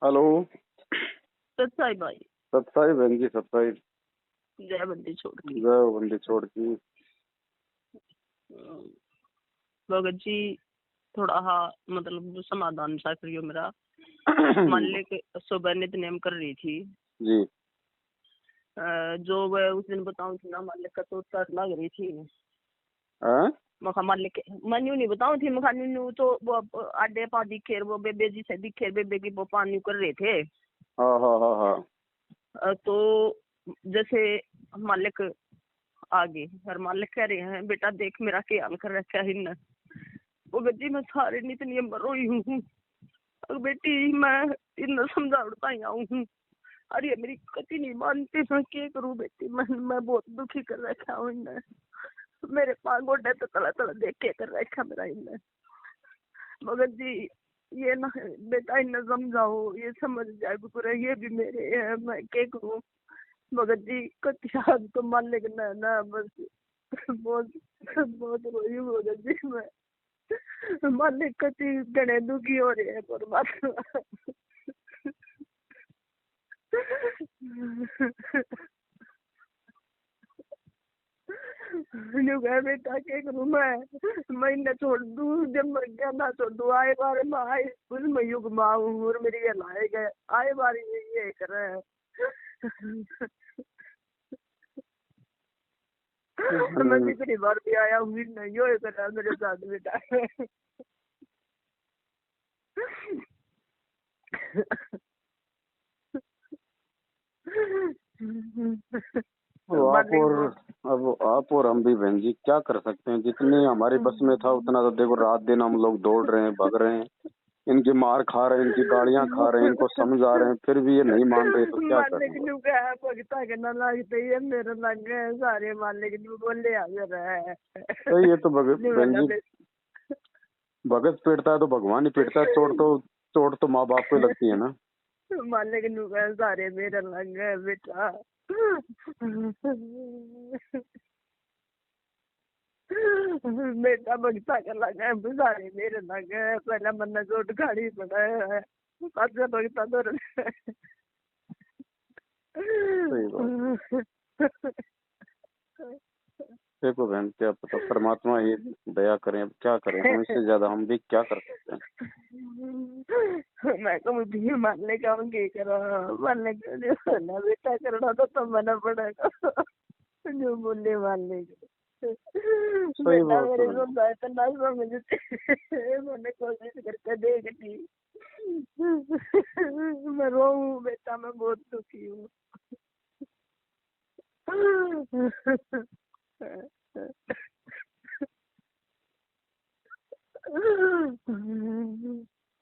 Hello. सत्साई भाई। सत्साई बहन जी, सत्साई। जय बंदी छोड़ की। जय बंदी छोड़ की। भगत जी थोड़ा मतलब समाधान सा करियो मेरा। मान ले के सुबह नित्य कर रही थी जी। जो वह उस दिन बताऊं थी ना, मान ले तो तट लग रही थी। मखा मान ले के मन यूं नहीं बताऊं थी, मखा न्यू तो वो आडे पा दिखे, वो बेबे जी से दिखे, बेबे की वो पानी कर रहे थे। हाँ हाँ हाँ हाँ। तो जैसे मालिक आगे हर मालिक कह रहे हैं, बेटा देख मेरा क्या हाल कर रखा है इन। वो गद्दी मैं सारे नित्य मर रही हूँ। बेटी मैं इन समझाता ही आऊँ हूँ। अरे मेरी कति नहीं मानती, मैं क्या करूँ बेटी। मैं बहुत दुखी कर रखा हूँ इन्हें। मेरे पाँव गोडे तो तला तला देख के कर रखा मेरा इन्हें। मगर जी ये ना बेटा इन्हें समझाओ, ये समझ जाए पूरा, ये भी मेरे है, मैं क्या करूँ। मगर जी कतिया तो मान ले ना बस बहुत बहुत रोई मगर जी मैं मालिक कति गणे दुखी हो रहे हैं परमात्मा। बेटा क्या करूँ मैं इन्हें छोड़ दूँ, जब मर गया ना छोड़ दूँ। आए बार मैं आए स्कूल में युग माँ हूँ और मेरी ये लाए गए आए बार ये कर रहे हैं। मैं जितनी बार भी आया हूँ नहीं यो कर रहा मेरे साथ बेटा। आप और हम भी बहन जी क्या कर सकते हैं। जितनी हमारे बस में था उतना तो देखो, रात दिन हम लोग दौड़ रहे हैं, भाग रहे हैं, इनकी मार खा रहे हैं, इनकी गालियां खा रहे हैं, इनको समझा रहे हैं, फिर भी ये नहीं मान रहे, तो क्या मालिक करें। नु कहा भगता के ना लगते ये मेरे लग गए सारे। मालिक नु बोले आ रहा है तो ये तो बहन जी, भगत पीटता है तो भगवान ही पीटता है। चोट तो माँ बाप को ही लगती है ना। मालिक नु कहा सारे मेरे लग गए बेटा। बेटा भगता के लग गए सारे मेरे लग गए। पहले मन चोट खाड़ी पड़ा है, अच्छा भगता तो सही बात। देखो बहन, क्या पता परमात्मा ही दया करें, अब क्या करें, हम इससे ज्यादा हम भी क्या कर सकते हैं। मैं तो भी मानने का क्या करो, मानने का ना बेटा करना तो मना पड़ेगा। जो बोले मानने का सही बेटा बात मेरे है। को तो ना समझते। मैंने कोशिश करके देखती। मैं रो बेटा, मैं बहुत दुखी हूँ।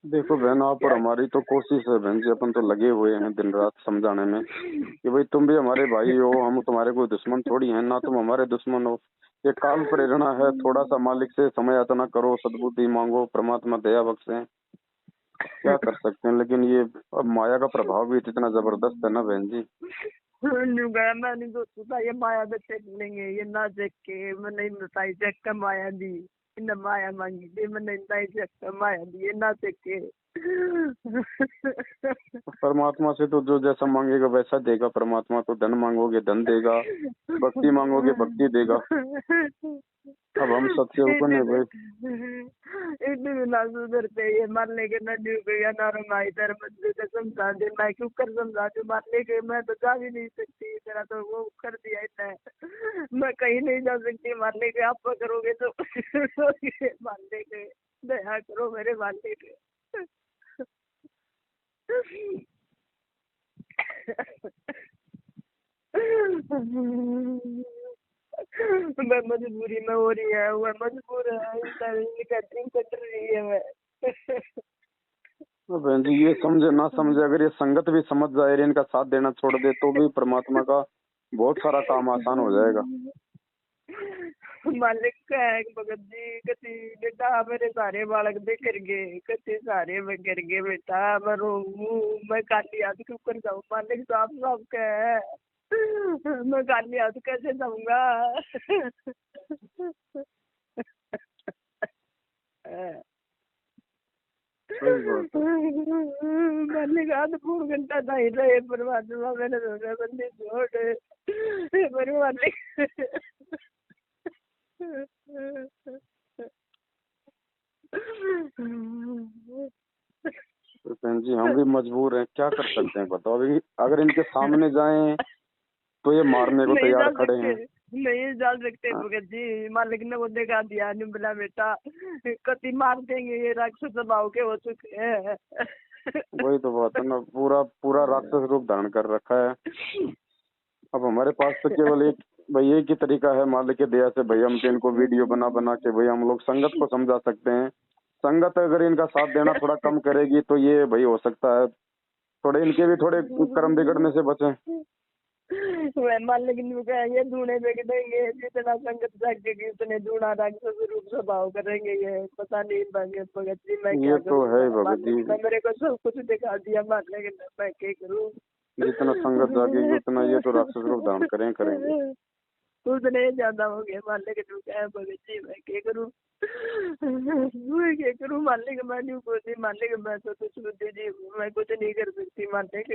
देखो बहन, आप और हमारी तो कोशिश है बहन जी, अपन तो लगे हुए हैं दिन रात समझाने में कि भाई तुम भी हमारे भाई हो, हम तुम्हारे कोई दुश्मन थोड़ी हैं, ना तुम हमारे दुश्मन हो। ये काल प्रेरणा है, थोड़ा सा मालिक से समय यातना करो, सद्बुद्धि मांगो, परमात्मा दया बख्शे। क्या कर सकते हैं, लेकिन ये अब माया का प्रभाव भी इतना जबरदस्त है ना बहन जी। मैंने सोचा ये माया बच्चे मिलेंगे, ये ना देख के मैंने बताई चेक का माया दी। इन माया मांगी थी मैंने, चेक का माया दी, ये ना देख के। परमात्मा से तो जो जैसा मांगेगा वैसा देगा। परमात्मा तो धन मांगोगे धन देगा, भक्ति मांगोगे भक्ति देगा। अब हम सत्सेवकों ने भाई इतने ना सुधरते ये मारने के न गया ना रंगाई तेरे बंदे को समझा दे। मैं क्यों कर समझा दू, मारने के मैं तो जा भी नहीं सकती, तेरा तो वो कर दिया इतना। मैं कहीं नहीं जा सकती मारने के, आप करोगे तो मारने के दया करो मेरे मारने के। मैं मजबूरी में हो रही है, वह मजबूर है, कैटरिंग कर रही है मैं। तो बहन जी ये समझे ना समझे, अगर ये संगत भी समझ जाए और इनका साथ देना छोड़ दे तो भी परमात्मा का बहुत सारा काम आसान हो जाएगा। मालिक का है भगत जी, कति बेटा मेरे सारे बालक दे कर गए, कति सारे मैं कर गए बेटा। मैं रोऊं, मैं काली हाथ क्यों कर जाऊँ, मालिक साफ साफ का है। मैं काली हाथ कैसे जाऊंगा। सही बात है। मालिक आध पौन घंटा नहीं रहे परमात्मा, मैंने रोना बंदी छोड़ पर मालिक। तो बहन जी हम भी मजबूर हैं, क्या कर सकते हैं बताओ। अभी अगर इनके सामने जाएं तो ये मारने को नहीं तैयार डाल खड़े सकते, हैं। नहीं डाल सकते हाँ, भगत जी। मालिक ने वो देखा दिया नहीं बोला बेटा कति मार देंगे, ये राक्षस स्वभाव के हो चुके हैं। वही तो बात है ना, पूरा पूरा राक्षस रूप धारण कर रखा है। अब हमारे पास तो केवल एक भाई एक ही तरीका है मालिक की दया से, भाई हम तो इनको वीडियो बना बना के भाई हम लोग संगत को समझा सकते हैं। संगत अगर इनका साथ देना थोड़ा कम करेगी तो ये भाई हो सकता है थोड़े इनके भी थोड़े कर्म बिगड़ने से बचे। वह मालिक ने कहा ये धूने बेच देंगे, जितना संगत जागेगी उतने धूना राक्षस रूप स्वभाव करेंगे। ये पता नहीं भाग्य भगत जी मैं क्या ये तो है करूँगा। भगत जी, मालिक ने मेरे को सब कुछ दिखा दिया, मालिक ने मैं क्या करूँ। जितना संगत जागेगी उतना ये तो राक्षस रूप धारण करेंगे। उतने ज्यादा हो गया। मालिक ने कहा भगत जी मैं क्या करूँ, मैं क्या करूँ। मालिक मैं नहीं बोलती, मालिक मैं तो कुछ बुद्धि जी हूँ, मैं कुछ नहीं कर सकती मालिक।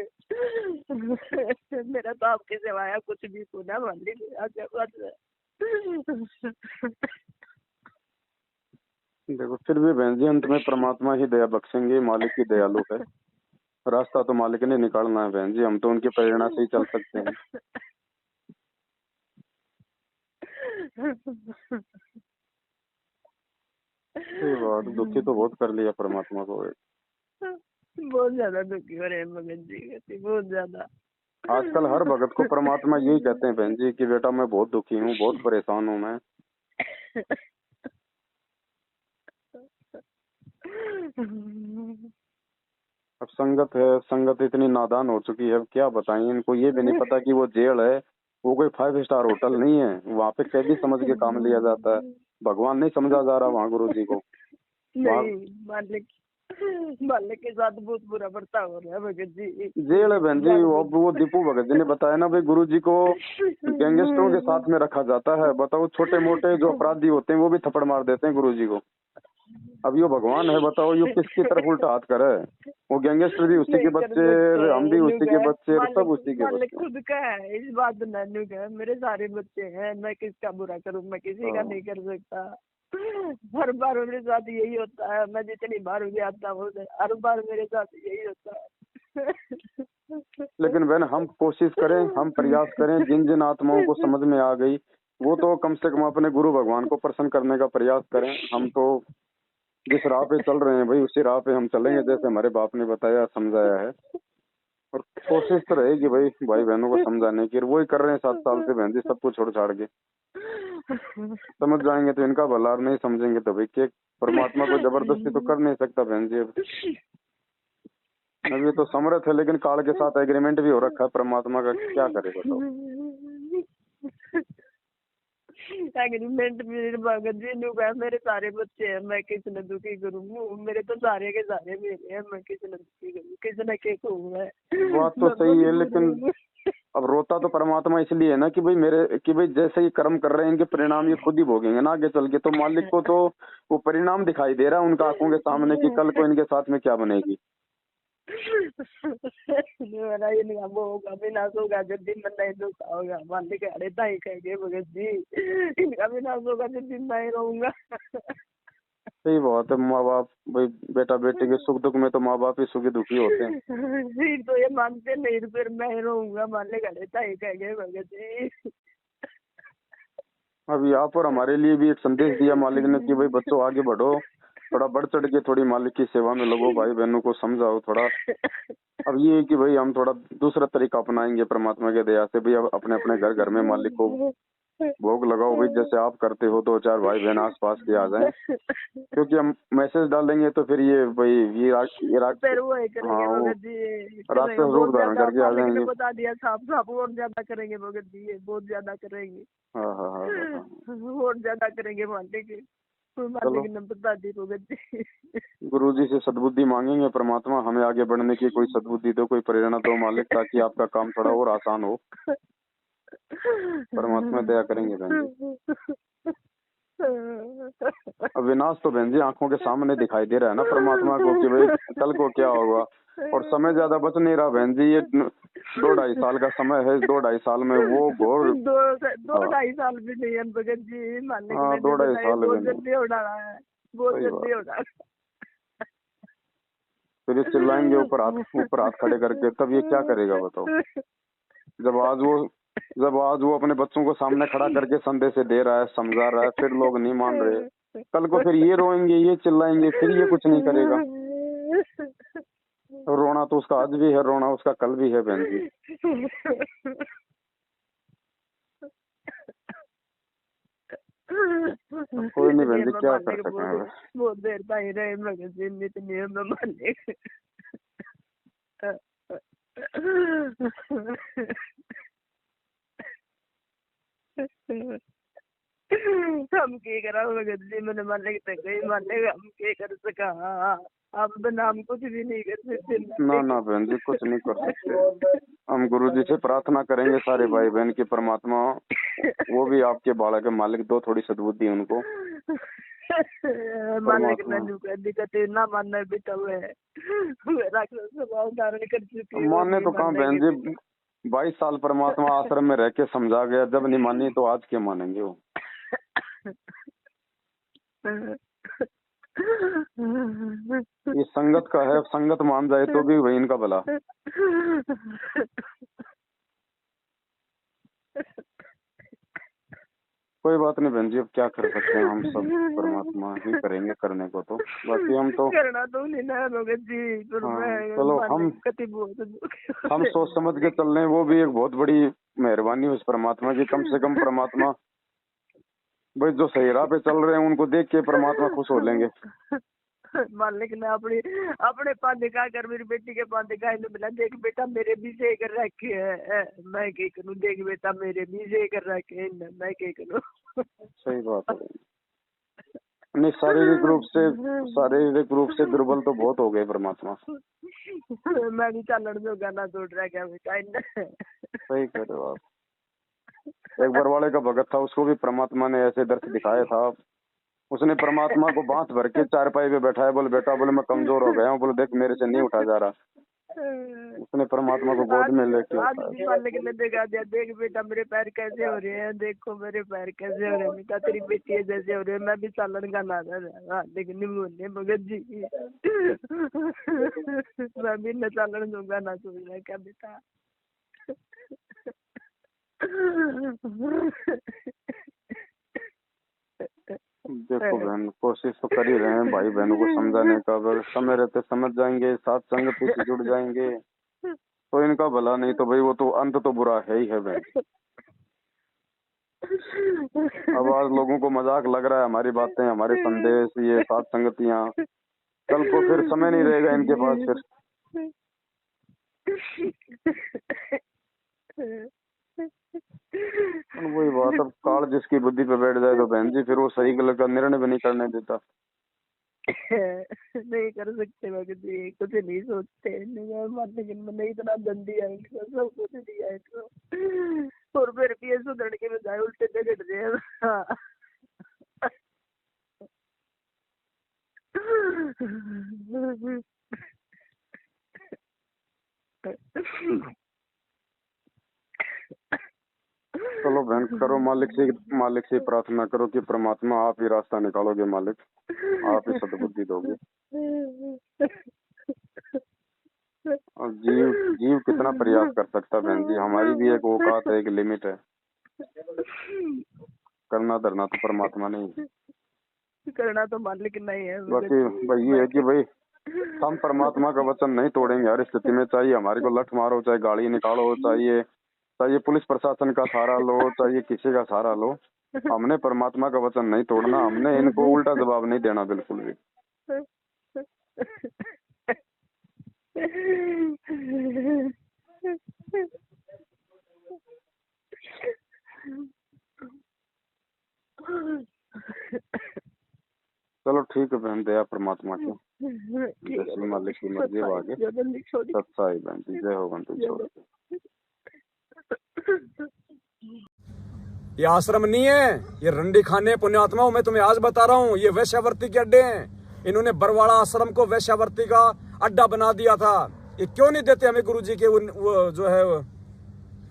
मेरा तो आपके सिवाय कुछ भी सुना मालिक, क्या बात है। देखो फिर भी बहन जी अंत में परमात्मा ही दया बख्शेंगे, मालिक की दयालु है। रास्ता तो मालिक ने निकालना है बहन जी, हम तो उनकी प्रेरणा से ही चल सकते हैं। सही बात, दुखी तो बहुत कर लिया परमात्मा को। बहुत ज्यादा दुखी हो रहे हैं भगत जी, कहती बहुत ज्यादा। आजकल हर भगत को परमात्मा यही कहते हैं बहन जी कि बेटा मैं बहुत दुखी हूँ, बहुत परेशान हूँ मैं। अब संगत है, संगत इतनी नादान हो चुकी है, अब क्या बताएं इनको। ये भी नहीं पता कि वो जेल है, वो कोई 5 स्टार होटल नहीं है, वहाँ पे कैदी समझ के काम लिया जाता है। भगवान नहीं समझा जा रहा वहाँ गुरु जी को। वहाँ नहीं मालिक, मालिक के साथ बहुत बुरा बर्ताव हो रहा है भगत जी। जेल है बहन जी। वो दीपू भगत जी ने बताया ना भाई, गुरु जी को गैंगस्टरों के साथ में रखा जाता है। बताओ छोटे मोटे जो अपराधी होते हैं वो भी थप्पड़ मार देते हैं गुरु जी को। अब यो भगवान है, बताओ यो किसकी तरफ उल्टा हाथ करे। वो गैंगस्टर भी उसी के नहीं कर बच्चे, सकते हम भी उसी के नुगा। बच्चे, सब मालिक उसी के मालिक बच्चे। खुद का है इस बात ना नुगा, मेरे सारे बच्चे हैं, मैं किसका बुरा करूं, मैं किसी का नहीं कर सकता। हर बार मेरे साथ यही होता है, मैं जितनी बार भी आता हूँ हर बार मेरे साथ यही होता है। लेकिन बहन हम कोशिश करें, हम प्रयास करें, जिन जिन आत्माओं को समझ में आ गई वो तो कम से कम अपने गुरु भगवान को प्रसन्न करने का प्रयास करें। हम तो जिस राह पे चल रहे हैं भाई उसी राह पे हम चलेंगे, जैसे हमारे बाप ने बताया समझाया है। और कोशिश तो रहेगी भाई भाई बहनों को समझाने की, और वही कर रहे हैं 7 साल से बहन जी, सब कुछ छोड़ छाड़ के। समझ जाएंगे तो इनका भला, और नहीं समझेंगे तो भाई के परमात्मा को जबरदस्ती तो कर नहीं सकता बहन जी। अब ये तो समर्थ है, लेकिन काल के साथ एग्रीमेंट भी हो रखा है परमात्मा का, क्या करे बताओ। एग्रीमेंट मेरे भगत जी ने कहा मेरे सारे बच्चे हैं, मैं किसने दुखी करूँ, मेरे तो सारे के सारे मेरे हैं, मैं किसने दुखी करूँ, किसने के कहूँ मैं। बात तो मैं सही है, मजबूर लेकिन हूँ। अब रोता तो परमात्मा इसलिए है ना कि भाई मेरे कि भाई जैसे ही कर्म कर रहे हैं इनके परिणाम ये खुद ही भोगेंगे ना आगे चल के। तो मालिक को तो वो परिणाम दिखाई दे रहा है उनका आंखों के सामने कि कल को इनके साथ में क्या बनेगी। मेरा इनका वो होगा विनाश होगा जब दिन में नहीं दुखा होगा, मालिक अरे ताई कहेंगे भगत जी इनका विनाश होगा जब दिन नहीं रहूंगा। सही बात है, माँ बाप भाई बेटा बेटी के सुख दुख में तो माँ बाप ही सुखी दुखी होते हैं। फिर तो ये मानते नहीं, फिर मैं रहूंगा, मालिक अरे ताई कहेंगे भगत जी। अभी आप और हमारे लिए भी एक संदेश दिया मालिक ने कि भाई बच्चों आगे बढ़ो, थोड़ा बढ़ चढ़ के थोड़ी मालिक की सेवा में लगो, भाई बहनों को समझाओ थोड़ा। अब ये है कि भाई हम थोड़ा दूसरा तरीका अपनाएंगे परमात्मा के दया से। भाई अब अपने अपने घर घर में मालिक को भोग लगाओ भाई, जैसे आप करते हो, 2-4 भाई बहन आस पास के आ जाएं। क्योंकि हम मैसेज डालेंगे तो फिर ये भाई फिर वो ही करेंगे हाँ, भगत जी, राक्षस करेंगे बहुत रूप धारण ज्यादा, करके आ मालिक ने जाएंगे। बता दिया साफ साफ, और ज्यादा करेंगे भगत जी, ये बहुत ज्यादा करेंगे। हाँ हाँ हाँ हाँ हाँ। और ज्यादा करेंगे मालिक, चलो मालिक ने बता दी भगत जी। गुरु जी से सद्बुद्धि मांगेंगे, परमात्मा हमें आगे बढ़ने की कोई सद्बुद्धि दो, कोई प्रेरणा दो मालिक, ताकि आपका काम थोड़ा और आसान हो। परमात्मा दया करेंगे बहन जी। अब विनाश तो बहन जी आंखों के सामने दिखाई दे रहा है ना परमात्मा को कि भाई कल को क्या होगा। और समय ज्यादा बच नहीं रहा बहन जी, ये 2-2.5 साल का समय है। इस 2-2.5 साल में वो घोर दो ढाई साल भी नहीं है भगत जी, मान ली हाँ 2-2.5 साल बहुत भी नहीं। जल्दी हो रहा है, बहुत सही जल्दी बात। हो रहा है। फिर ये चिल्लाएंगे ऊपर हाथ खड़े करके, तब ये क्या करेगा बताओ। जब आज वो अपने बच्चों को सामने खड़ा करके संदेश दे रहा है, समझा रहा है, फिर लोग नहीं मान रहे, कल को फिर ये रोएंगे, ये चिल्लाएंगे, फिर ये कुछ नहीं करेगा। रोना तो उसका आज भी है, रोना उसका कल भी है बहन जी। कोई नहीं बहन जी, क्या कर सकें अब। बहुत देर ताई रहे भगत जी, इतनी मैं माने। हम के करा भगत जी, मैंने मालिक तक गई, मालिक हम के कर सका, आप बनाम कुछ भी नहीं कर सकते। ना बहन जी, कुछ नहीं कर सकते। हम गुरु जी से प्रार्थना करेंगे सारे भाई बहन की, परमात्मा वो भी आपके बालक है, मालिक दो थोड़ी सद्बुद्धि उनको। मालिक ने दिक्कत ना मानना बेटा हुए राक्षस स्वभाव धारण कर चुकी है। माने तो कहाँ बहन जी, 22 साल परमात्मा आश्रम में रह के समझा गया, जब नहीं मानी तो आज क्या मानेंगे वो। ये संगत का है, संगत मान जाए तो भी वही इनका भला। कोई बात नहीं बहन जी, अब क्या कर सकते हैं, हम सब परमात्मा ही करेंगे करने को तो। बाकी हम तो करना तो नहीं ना भगत जी, चलो हम सोच समझ के चल रहे हैं, वो भी एक बहुत बड़ी मेहरबानी उस परमात्मा की। कम से कम परमात्मा भाई जो सही राह पे चल रहे हैं उनको देख के परमात्मा खुश हो लेंगे। मालिक ने अपने पास दिखा कर मेरी बेटी के पास दिखाई ने मिला, देख बेटा मेरे भी से कर रखे है, मैं क्या करूं, देख बेटा मेरे भी से कर रखे है, मैं क्या करूं। सही बात है। नहीं, शारीरिक रूप से दुर्बल तो बहुत हो गए परमात्मा। मैं भी चालन जो गाना जोड़ रहा क्या बेटा। सही कह रहे हो आप। एक बरवाड़े का भगत था, उसको भी परमात्मा ने ऐसे दर्श दिखाया था। उसने परमात्मा को बांध भर के चारपाई पे बैठाया, बोले बेटा, बोले मैं कमजोर हो गया हूँ, बोले देख मेरे से नहीं उठा जा रहा। उसने परमात्मा को गोद में लेके मालिक ने देखा दिया, देख बेटा मेरे पैर कैसे हो रहे हैं, देखो मेरे पैर कैसे हो रहे हैं बेटा, तेरी बेटी जैसे हो रहे हैं। मैं भी चालन गाना था लेकिन नहीं बोलने भगत जी। मैं भी न चालन जो गाना सुन रहा क्या बेटा। देखो बहन, कोशिश तो कर ही रहे हैं भाई बहनों को समझाने का। अगर समय रहते समझ जाएंगे, साथ संगति से जुड़ जाएंगे तो इनका भला, नहीं तो भाई वो तो अंत तो बुरा है ही है बहन। अब आज लोगों को मजाक लग रहा है हमारी बातें, हमारे संदेश, ये साथ संगतियां, कल को फिर समय नहीं रहेगा इनके पास फिर। वही बात, अब काल जिसकी बुद्धि पे बैठ जाए तो बहन जी फिर वो सही गलत का निर्णय भी नहीं करने देता। नहीं कर सकते भगत जी, कुछ नहीं सोचते, लेकिन मैंने इतना धन दिया इनको, सब कुछ दिया इनको, और फिर भी सुधर के बजाय उल्टे झगड़ रहे। चलो बहन, करो मालिक से प्रार्थना करो कि परमात्मा आप ही रास्ता निकालोगे, मालिक आप ही सद्बुद्धि दोगे। और जीव कितना प्रयास कर सकता है बहन जी, हमारी भी एक औकात है, एक लिमिट है। करना धरना तो परमात्मा नहीं, करना तो मालिक नहीं है। बाकी भाई ये है कि भाई हम परमात्मा का वचन नहीं तोड़ेंगे हर स्थिति में। चाहिए हमारे को लठ मारो, चाहे गाड़ी निकालो, चाहिए पुलिस प्रशासन का सहारा लो, चाहिए किसी का सहारा लो, हमने परमात्मा का वचन नहीं तोड़ना। हमने इनको उल्टा जवाब नहीं देना बिल्कुल भी। चलो ठीक है बहन, दया परमात्मा की, जैसे मालिक की मर्जी हो आगे। सच्चाई बहन जी, जय हो बंधु छोड़। ये आश्रम नहीं है, ये रंडी खाने पुण्यात्माओं। मैं तुम्हें आज बता रहा हूँ, ये वैश्यावर्ती के अड्डे हैं। इन्होंने बरवाड़ा आश्रम को वैश्यावर्ती का अड्डा बना दिया था। ये क्यों नहीं देते हमें गुरुजी के वो जो है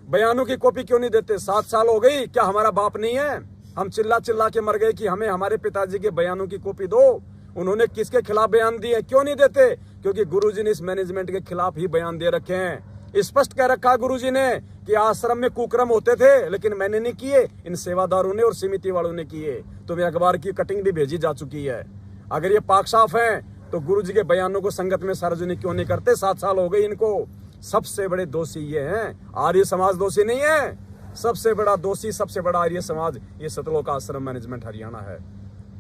बयानों की कॉपी क्यों नहीं देते? 7 साल हो गई, क्या हमारा बाप नहीं है? हम चिल्ला चिल्ला के मर गए कि हमें हमारे पिताजी के बयानों की कॉपी दो। उन्होंने किसके खिलाफ बयान दिए, क्यों नहीं देते? क्योंकि गुरुजी ने इस मैनेजमेंट के खिलाफ ही बयान दे रखे हैं। स्पष्ट कह रखा गुरुजी ने कि आश्रम में कुक्रम होते थे, लेकिन मैंने नहीं किए, इन सेवादारों ने और समिति वालों ने किए। तुम्हें अखबार की कटिंग भी भेजी जा चुकी है। अगर ये पाक साफ है तो गुरुजी के बयानों को संगत में सार्वजनिक क्यों नहीं करते? 7 साल हो गए इनको। सबसे बड़े दोषी ये हैं, आर्य समाज दोषी नहीं है। सबसे बड़ा दोषी, सबसे बड़ा आर्य समाज ये सतलोक आश्रम मैनेजमेंट हरियाणा है।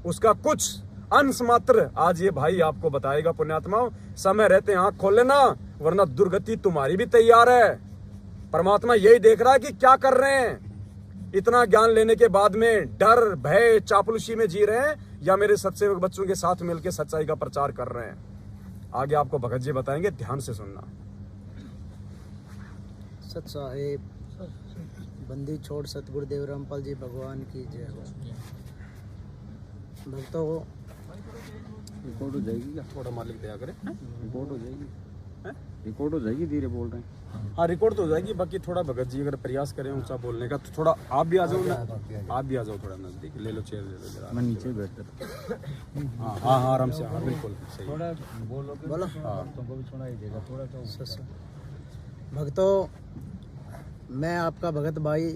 उसका कुछ अंश मात्र आज ये भाई आपको बताएगा। पुण्यात्माओं, समय रहते आंख खोल लेना, वरना दुर्गति तुम्हारी भी तैयार है। परमात्मा यही देख रहा है कि क्या कर रहे हैं। इतना ज्ञान लेने के बाद में डर, भय, चापलूसी में जी रहे हैं, या मेरे सत्सेवक बच्चों के साथ मिलकर सच्चाई का प्रचार कर रहे हैं। आगे आपको भगत जी बताएंगे, ध्यान से सुनना। सत साहेब बंदी छोड़ सतगुरुदेव रामपाल जी भगवान की जय हो। भक्तों, रिकॉर्ड हो जाएगी क्या? थोड़ा मालिक दया करे। रिकॉर्ड हो जाएगी, रिकॉर्ड हो जाएगी, धीरे बोल रहे हैं। हाँ, रिकॉर्ड तो हो जाएगी। बाकी थोड़ा भगत जी अगर प्रयास करें ऊंचा बोलने का तो थोड़ा आप भी आ जाओ ना, आप भी आ जाओ थोड़ा नजदीक। ले लो चेयर, ले लो जरा। मैं नीचे बैठता। हाँ हाँ हाँ, आराम से। हाँ बिल्कुल सही। थोड़ा बोलो। हाँ, तुमको भी सुनाई देगा थोड़ा तो। भक्तों, मैं आपका भगत भाई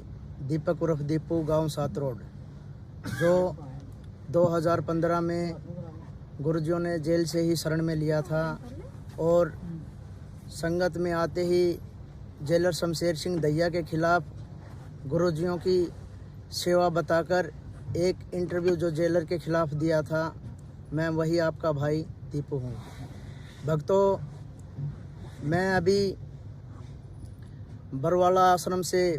दीपक उर्फ दीपू, गांव 7 रोड, जो 2015 में गुरुजियों ने जेल से ही शरण में लिया था और संगत में आते ही जेलर शमशेर सिंह दहिया के खिलाफ गुरुजियों की सेवा बताकर एक इंटरव्यू जो जेलर के खिलाफ दिया था, मैं वही आपका भाई दीपू हूँ। भक्तों, मैं अभी बरवाला आश्रम से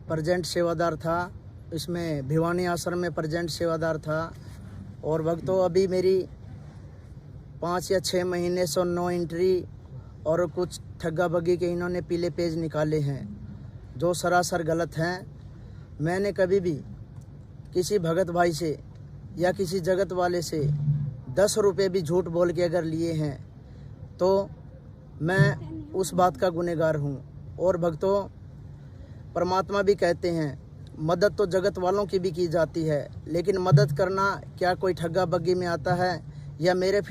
प्रेजेंट सेवादार था, इसमें भिवानी आश्रम में प्रेजेंट सेवादार था। और भक्तों, अभी मेरी 5 या 6 महीने से 9 एंट्री और कुछ ठग्गा बग्गी के इन्होंने पीले पेज निकाले हैं, जो सरासर गलत हैं। मैंने कभी भी किसी भगत भाई से या किसी जगत वाले से 10 रुपये भी झूठ बोल के अगर लिए हैं तो मैं उस बात का गुनहगार हूँ। और भक्तों, परमात्मा भी कहते हैं मदद तो जगत वालों की भी की जाती है, लेकिन मदद करना क्या कोई ठग्गा बग्गी में आता है? या मेरे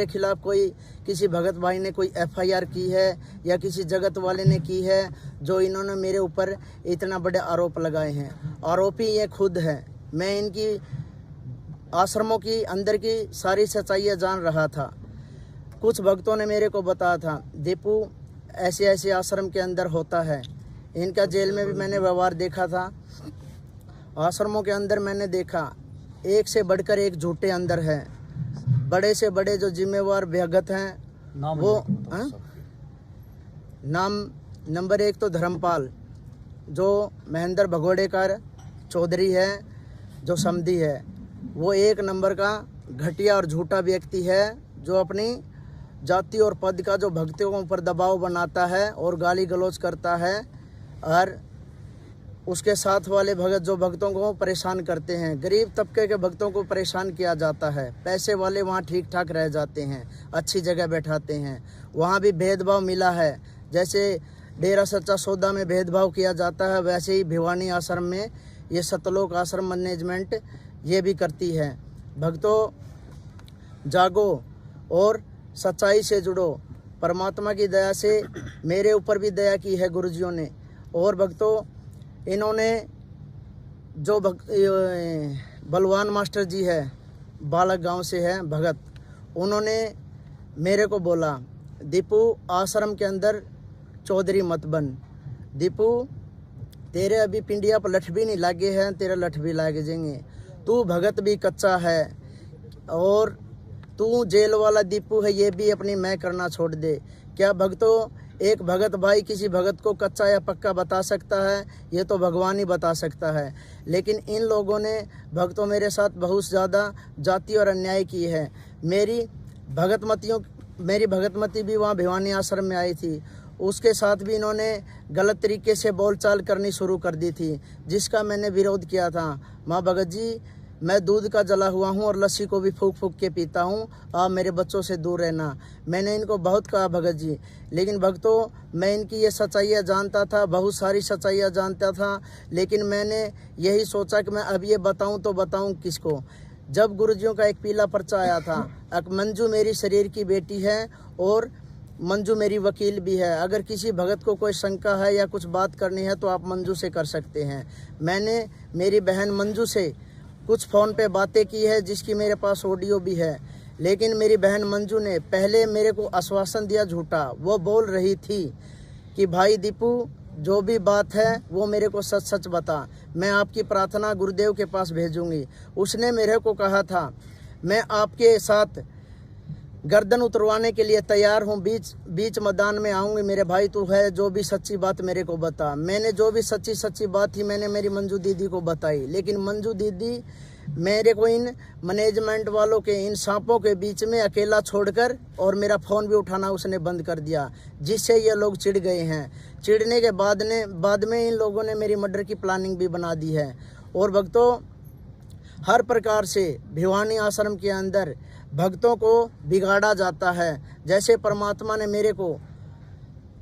खिलाफ कोई किसी भगत भाई ने कोई FIR की है या किसी जगत वाले ने की है, जो इन्होंने मेरे ऊपर इतना बड़े आरोप लगाए हैं? आरोपी ये खुद है। मैं इनकी आश्रमों की अंदर की सारी सच्चाइयाँ जान रहा था। कुछ भक्तों ने मेरे को बताया था, दीपू ऐसे ऐसे आश्रम के अंदर होता है। इनका जेल में भी मैंने व्यवहार देखा था। आश्रमों के अंदर मैंने देखा एक से बढ़कर एक झूठे अंदर है। बड़े से बड़े जो जिम्मेवार भगत हैं वो नाम नंबर 1 तो धर्मपाल, जो महेंद्र भगोड़ेकर चौधरी है, जो समधी है, वो 1 नंबर का घटिया और झूठा व्यक्ति है, जो अपनी जाति और पद का जो भक्तों पर दबाव बनाता है और गाली गलौज करता है। और उसके साथ वाले भगत जो भक्तों को परेशान करते हैं, गरीब तबके के भक्तों को परेशान किया जाता है। पैसे वाले वहाँ ठीक ठाक रह जाते हैं, अच्छी जगह बैठाते हैं। वहाँ भी भेदभाव मिला है। जैसे डेरा सच्चा सौदा में भेदभाव किया जाता है, वैसे ही भिवानी आश्रम में ये सतलोक आश्रम मैनेजमेंट ये भी करती है। भक्तों, जागो और सच्चाई से जुड़ो। परमात्मा की दया से मेरे ऊपर भी दया की है गुरुजियों ने। और भक्तों, इन्होंने जो बलवान मास्टर जी है, बालक गांव से है भगत, उन्होंने मेरे को बोला, दीपू आश्रम के अंदर चौधरी मत बन। दीपू, तेरे अभी पिंडिया पर लठ भी नहीं लागे हैं, तेरा लठ भी लागे जाएंगे। तू भगत भी कच्चा है और तू जेल वाला दीपू है, ये भी अपनी मैं करना छोड़ दे। क्या भक्तों, एक भगत भाई किसी भगत को कच्चा या पक्का बता सकता है? ये तो भगवान ही बता सकता है। लेकिन इन लोगों ने भक्तों मेरे साथ बहुत ज़्यादा जाति और अन्याय की है। मेरी भगतमती भी वहाँ भिवानी आश्रम में आई थी। उसके साथ भी इन्होंने गलत तरीके से बोलचाल करनी शुरू कर दी थी, जिसका मैंने विरोध किया था। माँ भगत जी, मैं दूध का जला हुआ हूँ और लस्सी को भी फूंक फूंक के पीता हूँ, आप मेरे बच्चों से दूर रहना। मैंने इनको बहुत कहा भगत जी, लेकिन भक्तों मैं इनकी ये सच्चाइयाँ जानता था, बहुत सारी सच्चाइयाँ जानता था, लेकिन मैंने यही सोचा कि मैं अब ये बताऊँ तो बताऊँ किसको। जब गुरुजियों का एक पीला पर्चा आया था, मंजू मेरी शरीर की बेटी है और मंजू मेरी वकील भी है, अगर किसी भगत को कोई शंका है या कुछ बात करनी है तो आप मंजू से कर सकते हैं। मैंने मेरी बहन मंजू से कुछ फ़ोन पे बातें की है, जिसकी मेरे पास ऑडियो भी है, लेकिन मेरी बहन मंजू ने पहले मेरे को आश्वासन दिया झूठा। वो बोल रही थी कि भाई दीपू, जो भी बात है वो मेरे को सच सच बता, मैं आपकी प्रार्थना गुरुदेव के पास भेजूंगी। उसने मेरे को कहा था मैं आपके साथ गर्दन उतरवाने के लिए तैयार हूँ, बीच मैदान में आऊँगी, मेरे भाई तू है, जो भी सच्ची बात मेरे को बता। मैंने जो भी सच्ची बात थी मैंने मेरी मंजू दीदी को बताई, लेकिन मंजू दीदी मेरे को इन मैनेजमेंट वालों के, इन सांपों के बीच में अकेला छोड़कर और मेरा फ़ोन भी उठाना उसने बंद कर दिया, जिससे ये लोग चिढ़ गए हैं। चिढ़ने के बाद में इन लोगों ने मेरी मर्डर की प्लानिंग भी बना दी है। और भक्तों, हर प्रकार से भिवानी आश्रम के अंदर भक्तों को बिगाड़ा जाता है। जैसे परमात्मा ने मेरे को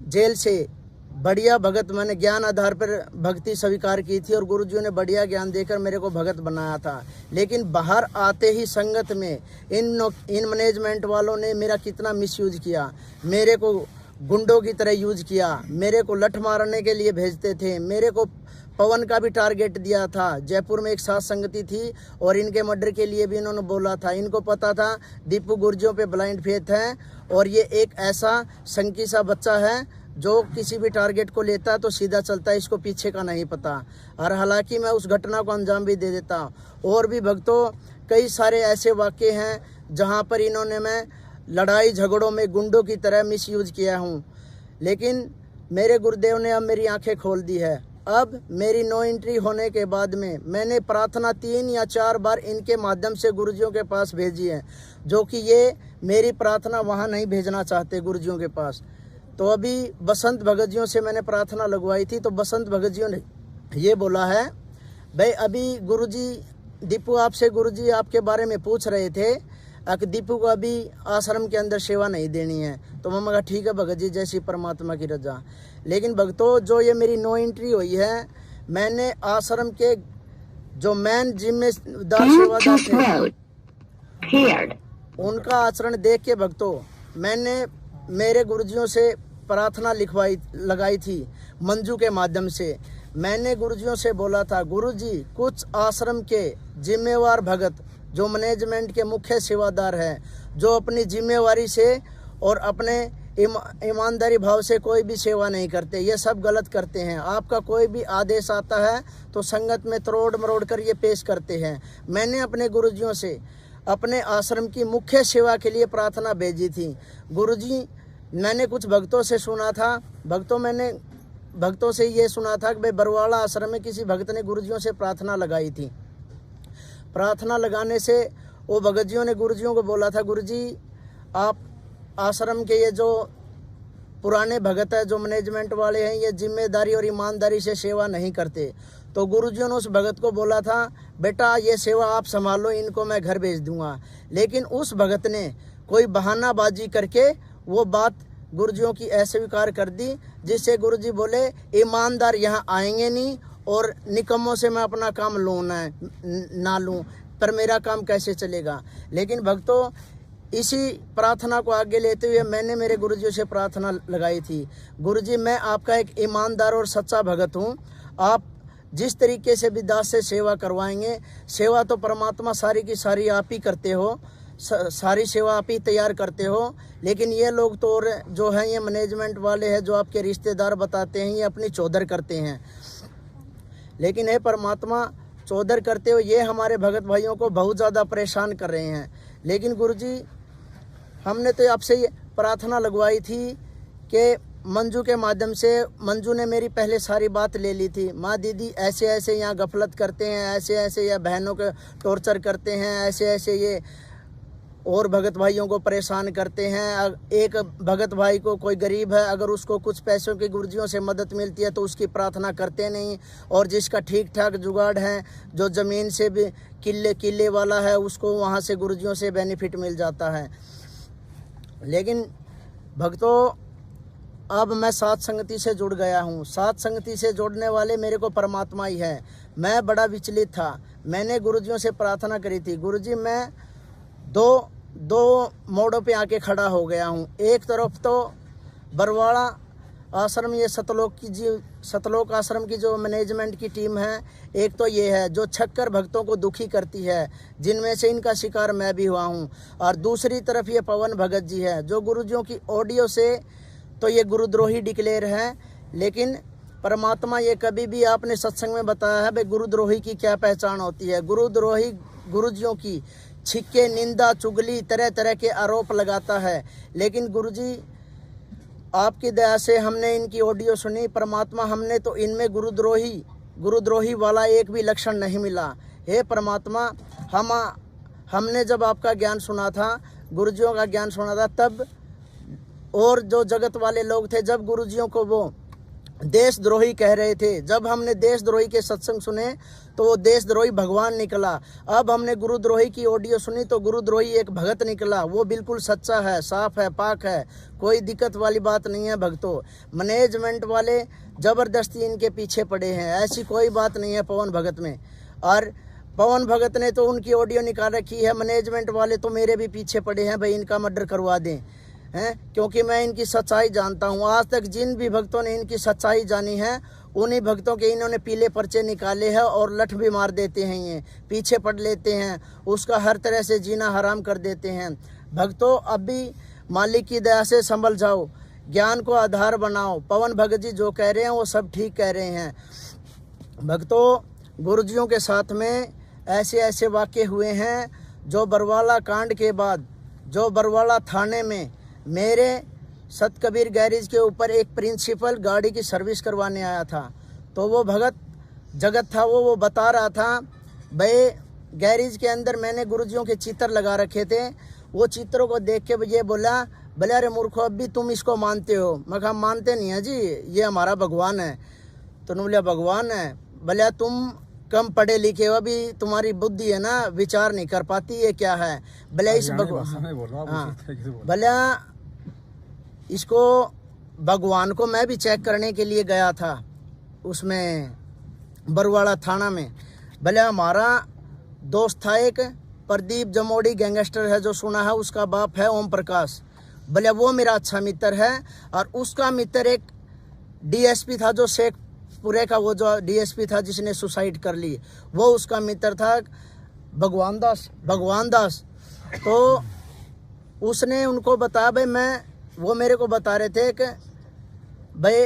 जेल से बढ़िया भगत, मैंने ज्ञान आधार पर भक्ति स्वीकार की थी और गुरुजियों ने बढ़िया ज्ञान देकर मेरे को भगत बनाया था, लेकिन बाहर आते ही संगत में इन मैनेजमेंट वालों ने मेरा कितना मिसयूज किया, मेरे को गुंडों की तरह यूज किया, मेरे को लठ मारने के लिए भेजते थे, मेरे को पवन का भी टारगेट दिया था। जयपुर में एक साथ संगति थी और इनके मर्डर के लिए भी इन्होंने बोला था। इनको पता था दीपू गुर्जियों पे ब्लाइंड फेथ है और ये एक ऐसा संकी सा बच्चा है जो किसी भी टारगेट को लेता है तो सीधा चलता है, इसको पीछे का नहीं पता। और हालांकि मैं उस घटना को अंजाम भी दे देता। और भी भक्तों, कई सारे ऐसे वाक़े हैं जहाँ पर इन्होंने मैं लड़ाई झगड़ों में गुंडों की तरह मिसयूज किया हूँ, लेकिन मेरे गुरुदेव ने अब मेरी आंखें खोल दी है। अब मेरी नो एंट्री होने के बाद में मैंने प्रार्थना 3 या 4 बार इनके माध्यम से गुरुजियों के पास भेजी है, जो कि ये मेरी प्रार्थना वहाँ नहीं भेजना चाहते गुरुजियों के पास। तो अभी बसंत भगत जियों से मैंने प्रार्थना लगवाई थी, तो बसंत भगत जियों ने ये बोला है, भाई अभी गुरुजी दीपू आपसे गुरुजी आपके बारे में पूछ रहे थे कि दीपू को अभी आश्रम के अंदर सेवा नहीं देनी है। तो मैं कहा ठीक है भगत जी, जैसी परमात्मा की रजा। लेकिन भक्तों, जो ये मेरी नो एंट्री हुई है, मैंने आश्रम के जो मेन जिम्मेदार सेवादार थे उनका आचरण देख के भक्तों, मैंने मेरे गुरुजियों से प्रार्थना लगाई थी मंजू के माध्यम से। मैंने गुरुजियों से बोला था, गुरुजी कुछ आश्रम के जिम्मेवार भगत जो मैनेजमेंट के मुख्य सेवादार हैं, जो अपनी जिम्मेवारी से और अपने ईमानदारी भाव से कोई भी सेवा नहीं करते, ये सब गलत करते हैं। आपका कोई भी आदेश आता है तो संगत में तरोड़ मरोड़ कर ये पेश करते हैं। मैंने अपने गुरुजियों से अपने आश्रम की मुख्य सेवा के लिए प्रार्थना भेजी थी। गुरुजी, मैंने कुछ भक्तों से सुना था, भक्तों से ये सुना था कि भाई बरवाड़ा आश्रम में किसी भक्त ने गुरुजियों से प्रार्थना लगाई थी। प्रार्थना लगाने से वो भगतजियों ने गुरुजियों को बोला था, गुरुजी आप आश्रम के ये जो पुराने भगत है, जो मैनेजमेंट वाले हैं, ये जिम्मेदारी और ईमानदारी से सेवा नहीं करते। तो गुरुजियों ने उस भगत को बोला था, बेटा ये सेवा आप संभालो, इनको मैं घर भेज दूंगा। लेकिन उस भगत ने कोई बहानाबाजी करके वो बात गुरुजियों की अस्वीकार कर दी, जिससे गुरुजी बोले ईमानदार यहाँ आएंगे नहीं और निकम्मों से मैं अपना काम लूँ ना लूँ, पर मेरा काम कैसे चलेगा। लेकिन भक्तों, इसी प्रार्थना को आगे लेते हुए मैंने मेरे गुरुजी से प्रार्थना लगाई थी, गुरुजी मैं आपका एक ईमानदार और सच्चा भगत हूँ, आप जिस तरीके से भी दास से सेवा करवाएंगे, सेवा तो परमात्मा सारी की सारी आप ही करते हो, सारी सेवा आप ही तैयार करते हो। लेकिन ये लोग तो और जो हैं, ये मैनेजमेंट वाले हैं, जो आपके रिश्तेदार बताते हैं, ये अपनी चौधर करते हैं। लेकिन हे परमात्मा, चौधर करते हो ये हमारे भगत भाइयों को बहुत ज़्यादा परेशान कर रहे हैं। लेकिन गुरुजी, हमने तो आपसे ये प्रार्थना लगवाई थी कि मंजू के माध्यम से, मंजू ने मेरी पहले सारी बात ले ली थी, माँ दीदी ऐसे ऐसे यहाँ गफलत करते हैं, ऐसे ऐसे ये बहनों के टॉर्चर करते हैं, ऐसे ऐसे ये। और भगत भाइयों को परेशान करते हैं। एक भगत भाई को, कोई गरीब है, अगर उसको कुछ पैसों की गुरुजियों से मदद मिलती है तो उसकी प्रार्थना करते नहीं, और जिसका ठीक ठाक जुगाड़ है, जो ज़मीन से भी किले वाला है, उसको वहाँ से गुरुजियों से बेनिफिट मिल जाता है। लेकिन भक्तों, अब मैं साथ संगति से जुड़ गया हूँ। साथ संगति से जुड़ने वाले मेरे को परमात्मा ही है। मैं बड़ा विचलित था, मैंने गुरुजियों से प्रार्थना करी थी, गुरुजी मैं दो मोड़ों पे आके खड़ा हो गया हूँ। एक तरफ तो बरवाड़ा आश्रम, ये सतलोक आश्रम की जो मैनेजमेंट की टीम है, एक तो ये है जो छक्कर भक्तों को दुखी करती है, जिनमें से इनका शिकार मैं भी हुआ हूँ। और दूसरी तरफ ये पवन भगत जी है, जो गुरुजियों की ऑडियो से तो ये गुरुद्रोही डिक्लेयर है, लेकिन परमात्मा ये कभी भी आपने सत्संग में बताया है भाई गुरुद्रोही की क्या पहचान होती है। गुरुद्रोही गुरुजियों की छिक्के, निंदा, चुगली, तरह तरह के आरोप लगाता है। लेकिन गुरुजी आपकी दया से हमने इनकी ऑडियो सुनी, परमात्मा हमने तो इनमें गुरुद्रोही वाला एक भी लक्षण नहीं मिला। हे परमात्मा, हमने जब आपका ज्ञान सुना था, गुरुजियों का ज्ञान सुना था, तब और जो जगत वाले लोग थे, जब गुरुजियों को वो देशद्रोही कह रहे थे, जब हमने देशद्रोही के सत्संग सुने तो वो देशद्रोही भगवान निकला। अब हमने गुरुद्रोही की ऑडियो सुनी तो गुरुद्रोही एक भगत निकला। वो बिल्कुल सच्चा है, साफ है, पाक है, कोई दिक्कत वाली बात नहीं है। भक्तों, मैनेजमेंट वाले ज़बरदस्ती इनके पीछे पड़े हैं, ऐसी कोई बात नहीं है पवन भगत में। और पवन भगत ने तो उनकी ऑडियो निकाल रखी है, मैनेजमेंट वाले तो मेरे भी पीछे पड़े हैं भाई इनका मर्डर करवा दें, हैं, क्योंकि मैं इनकी सच्चाई जानता हूँ। आज तक जिन भी भक्तों ने इनकी सच्चाई जानी है, उन्हीं भक्तों के इन्होंने पीले पर्चे निकाले हैं और लठ भी मार देते हैं, ये पीछे पड़ लेते हैं, उसका हर तरह से जीना हराम कर देते हैं। भक्तों, अब भी मालिक की दया से संभल जाओ, ज्ञान को आधार बनाओ। पवन भगत जी जो कह रहे हैं वो सब ठीक कह रहे हैं। भक्तों, गुरुजियों के साथ में ऐसे ऐसे वाक़े हुए हैं, जो बरवाला कांड के बाद, जो बरवाला थाने में मेरे सतकबीर गैरेज के ऊपर एक प्रिंसिपल गाड़ी की सर्विस करवाने आया था, तो वो भगत जगत था, वो बता रहा था भाई गैरेज के अंदर मैंने गुरुजियों के चित्र लगा रखे थे। वो चित्रों को देख के ये बोला, भले अरे मूर्खो, अब भी तुम इसको मानते हो? मैं कहा मानते नहीं है जी, ये हमारा भगवान है। तो उन्होंने बोला भगवान है? भले तुम कम पढ़े लिखे हो, अभी तुम्हारी बुद्धि है ना, विचार नहीं कर पाती, ये क्या है? भले इस भगवान, हाँ, भले इसको भगवान को मैं भी चेक करने के लिए गया था उसमें बरवाड़ा थाना में। भले हमारा दोस्त था एक प्रदीप जमोड़ी, गैंगस्टर है जो सुना है, उसका बाप है ओम प्रकाश। भले वो मेरा अच्छा मित्र है, और उसका मित्र एक डीएसपी था जो शेखपुरे का, वो जो डीएसपी था जिसने सुसाइड कर ली, वो उसका मित्र था भगवान दास। तो उसने उनको बताया भाई वो मेरे को बता रहे थे कि भाई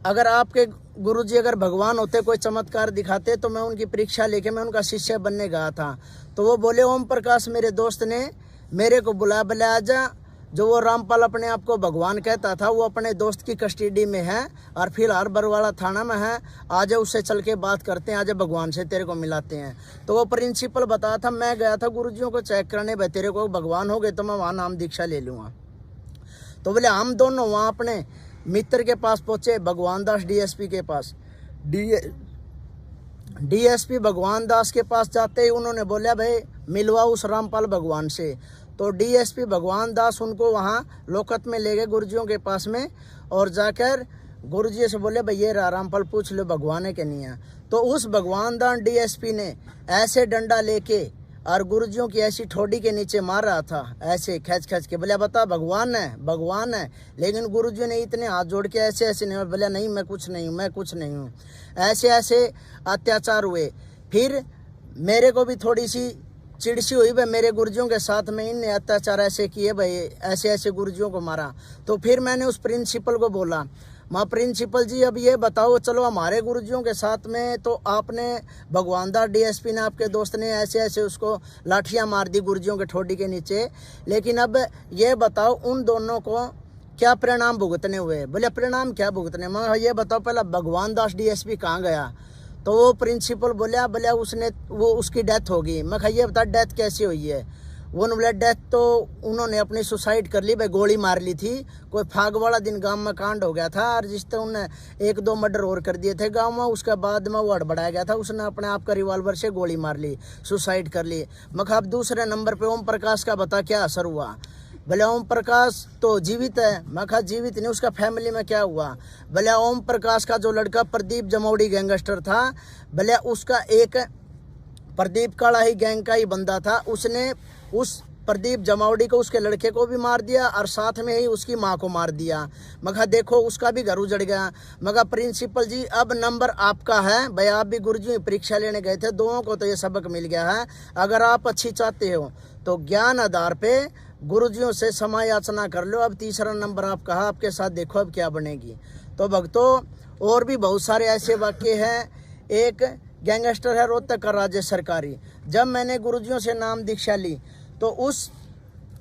अगर आपके गुरुजी अगर भगवान होते, कोई चमत्कार दिखाते, तो मैं उनकी परीक्षा लेके मैं उनका शिष्य बनने गया था। तो वो बोले ओम प्रकाश मेरे दोस्त ने मेरे को बुलाया, बोले आजा, जो वो रामपाल अपने आप को भगवान कहता था, वो अपने दोस्त की कस्टडी में है और फिलहाल बरवाड़ा थाना में है, आज उससे चल के बात करते हैं, आज भगवान से तेरे को मिलाते हैं। तो वो प्रिंसिपल बताया था, मैं गया था गुरुजियों को चेक करने, भाई तेरे को भगवान हो गए तो मैं वहाँ नाम दीक्षा ले लूँगा। तो बोले हम दोनों वहाँ अपने मित्र के पास पहुँचे, भगवान दास डीएसपी के पास। डीएसपी भगवान दास के पास जाते ही उन्होंने बोला भाई मिलवाओ उस रामपाल भगवान से। तो डीएसपी भगवान दास उनको वहाँ लोकत में ले गए गुरुजियों के पास में, और जाकर गुरुजी से बोले भाई ये रामपाल पूछ लो भगवान है कि नहीं है। तो उस भगवान दास डीएसपी ने ऐसे डंडा लेके और गुरुजियों की ऐसी ठोड़ी के नीचे मार रहा था, ऐसे खींच के, बोले बता भगवान है। लेकिन गुरुजी ने इतने हाथ जोड़ के ऐसे नहीं, बोले नहीं मैं कुछ नहीं हूँ। ऐसे अत्याचार हुए। फिर मेरे को भी थोड़ी सी चिड़सी हुई भाई, मेरे गुरुजियों के साथ में इनने अत्याचार ऐसे किए भाई, ऐसे गुरुजियों को मारा। तो फिर मैंने उस प्रिंसिपल को बोला, माँ प्रिंसिपल जी अब ये बताओ, चलो हमारे गुरुजियों के साथ में तो आपने भगवान दास डीएसपी ने, आपके दोस्त ने ऐसे उसको लाठियाँ मार दी गुरुजियों के ठोडी के नीचे, लेकिन अब ये बताओ उन दोनों को क्या परिणाम भुगतने हुए? बोले परिणाम क्या भुगतने? मैं ये बताओ पहला भगवान दास डीएसपी कहाँ गया? तो वो प्रिंसिपल बोला उसने उसकी डेथ होगी। मैं ये बता डेथ कैसे हुई है? वो बोले डेथ तो उन्होंने अपनी सुसाइड कर ली भाई, गोली मार ली थी। कोई फाग वाला दिन गांव में कांड हो गया था और जिस तरह उन्होंने 1-2 मर्डर और कर दिए थे गांव में। उसके बाद में वो हड़बड़ाया गया था, उसने अपने आप का रिवॉल्वर से गोली मार ली, सुसाइड कर ली। मगर अब दूसरे नंबर पे ओम प्रकाश का बता क्या असर हुआ। भले ओम प्रकाश तो जीवित है, मैं कहा जीवित नहीं, उसका फैमिली में क्या हुआ। भले ओम प्रकाश का जो लड़का प्रदीप जमौड़ी गैंगस्टर था, भले उसका एक प्रदीप काला ही गैंग का ही बंदा था, उसने उस प्रदीप जमावड़ी को, उसके लड़के को भी मार दिया और साथ में ही उसकी माँ को मार दिया। मगर देखो उसका भी घर उजड़ गया। मगर प्रिंसिपल जी अब नंबर आपका है भाई, आप भी गुरुजी में परीक्षा लेने गए थे, दोनों को तो ये सबक मिल गया है। अगर आप अच्छी चाहते हो तो ज्ञान आधार पे गुरुजियों से समय याचना कर लो। अब तीसरा नंबर आप कहा, आपके साथ देखो अब क्या बनेगी। तो भक्तों और भी बहुत सारे ऐसे वाक्य हैं। एक गैंगस्टर है रोहतक का राजेश सरकारी। जब मैंने गुरुजियों से नाम दीक्षा ली तो उस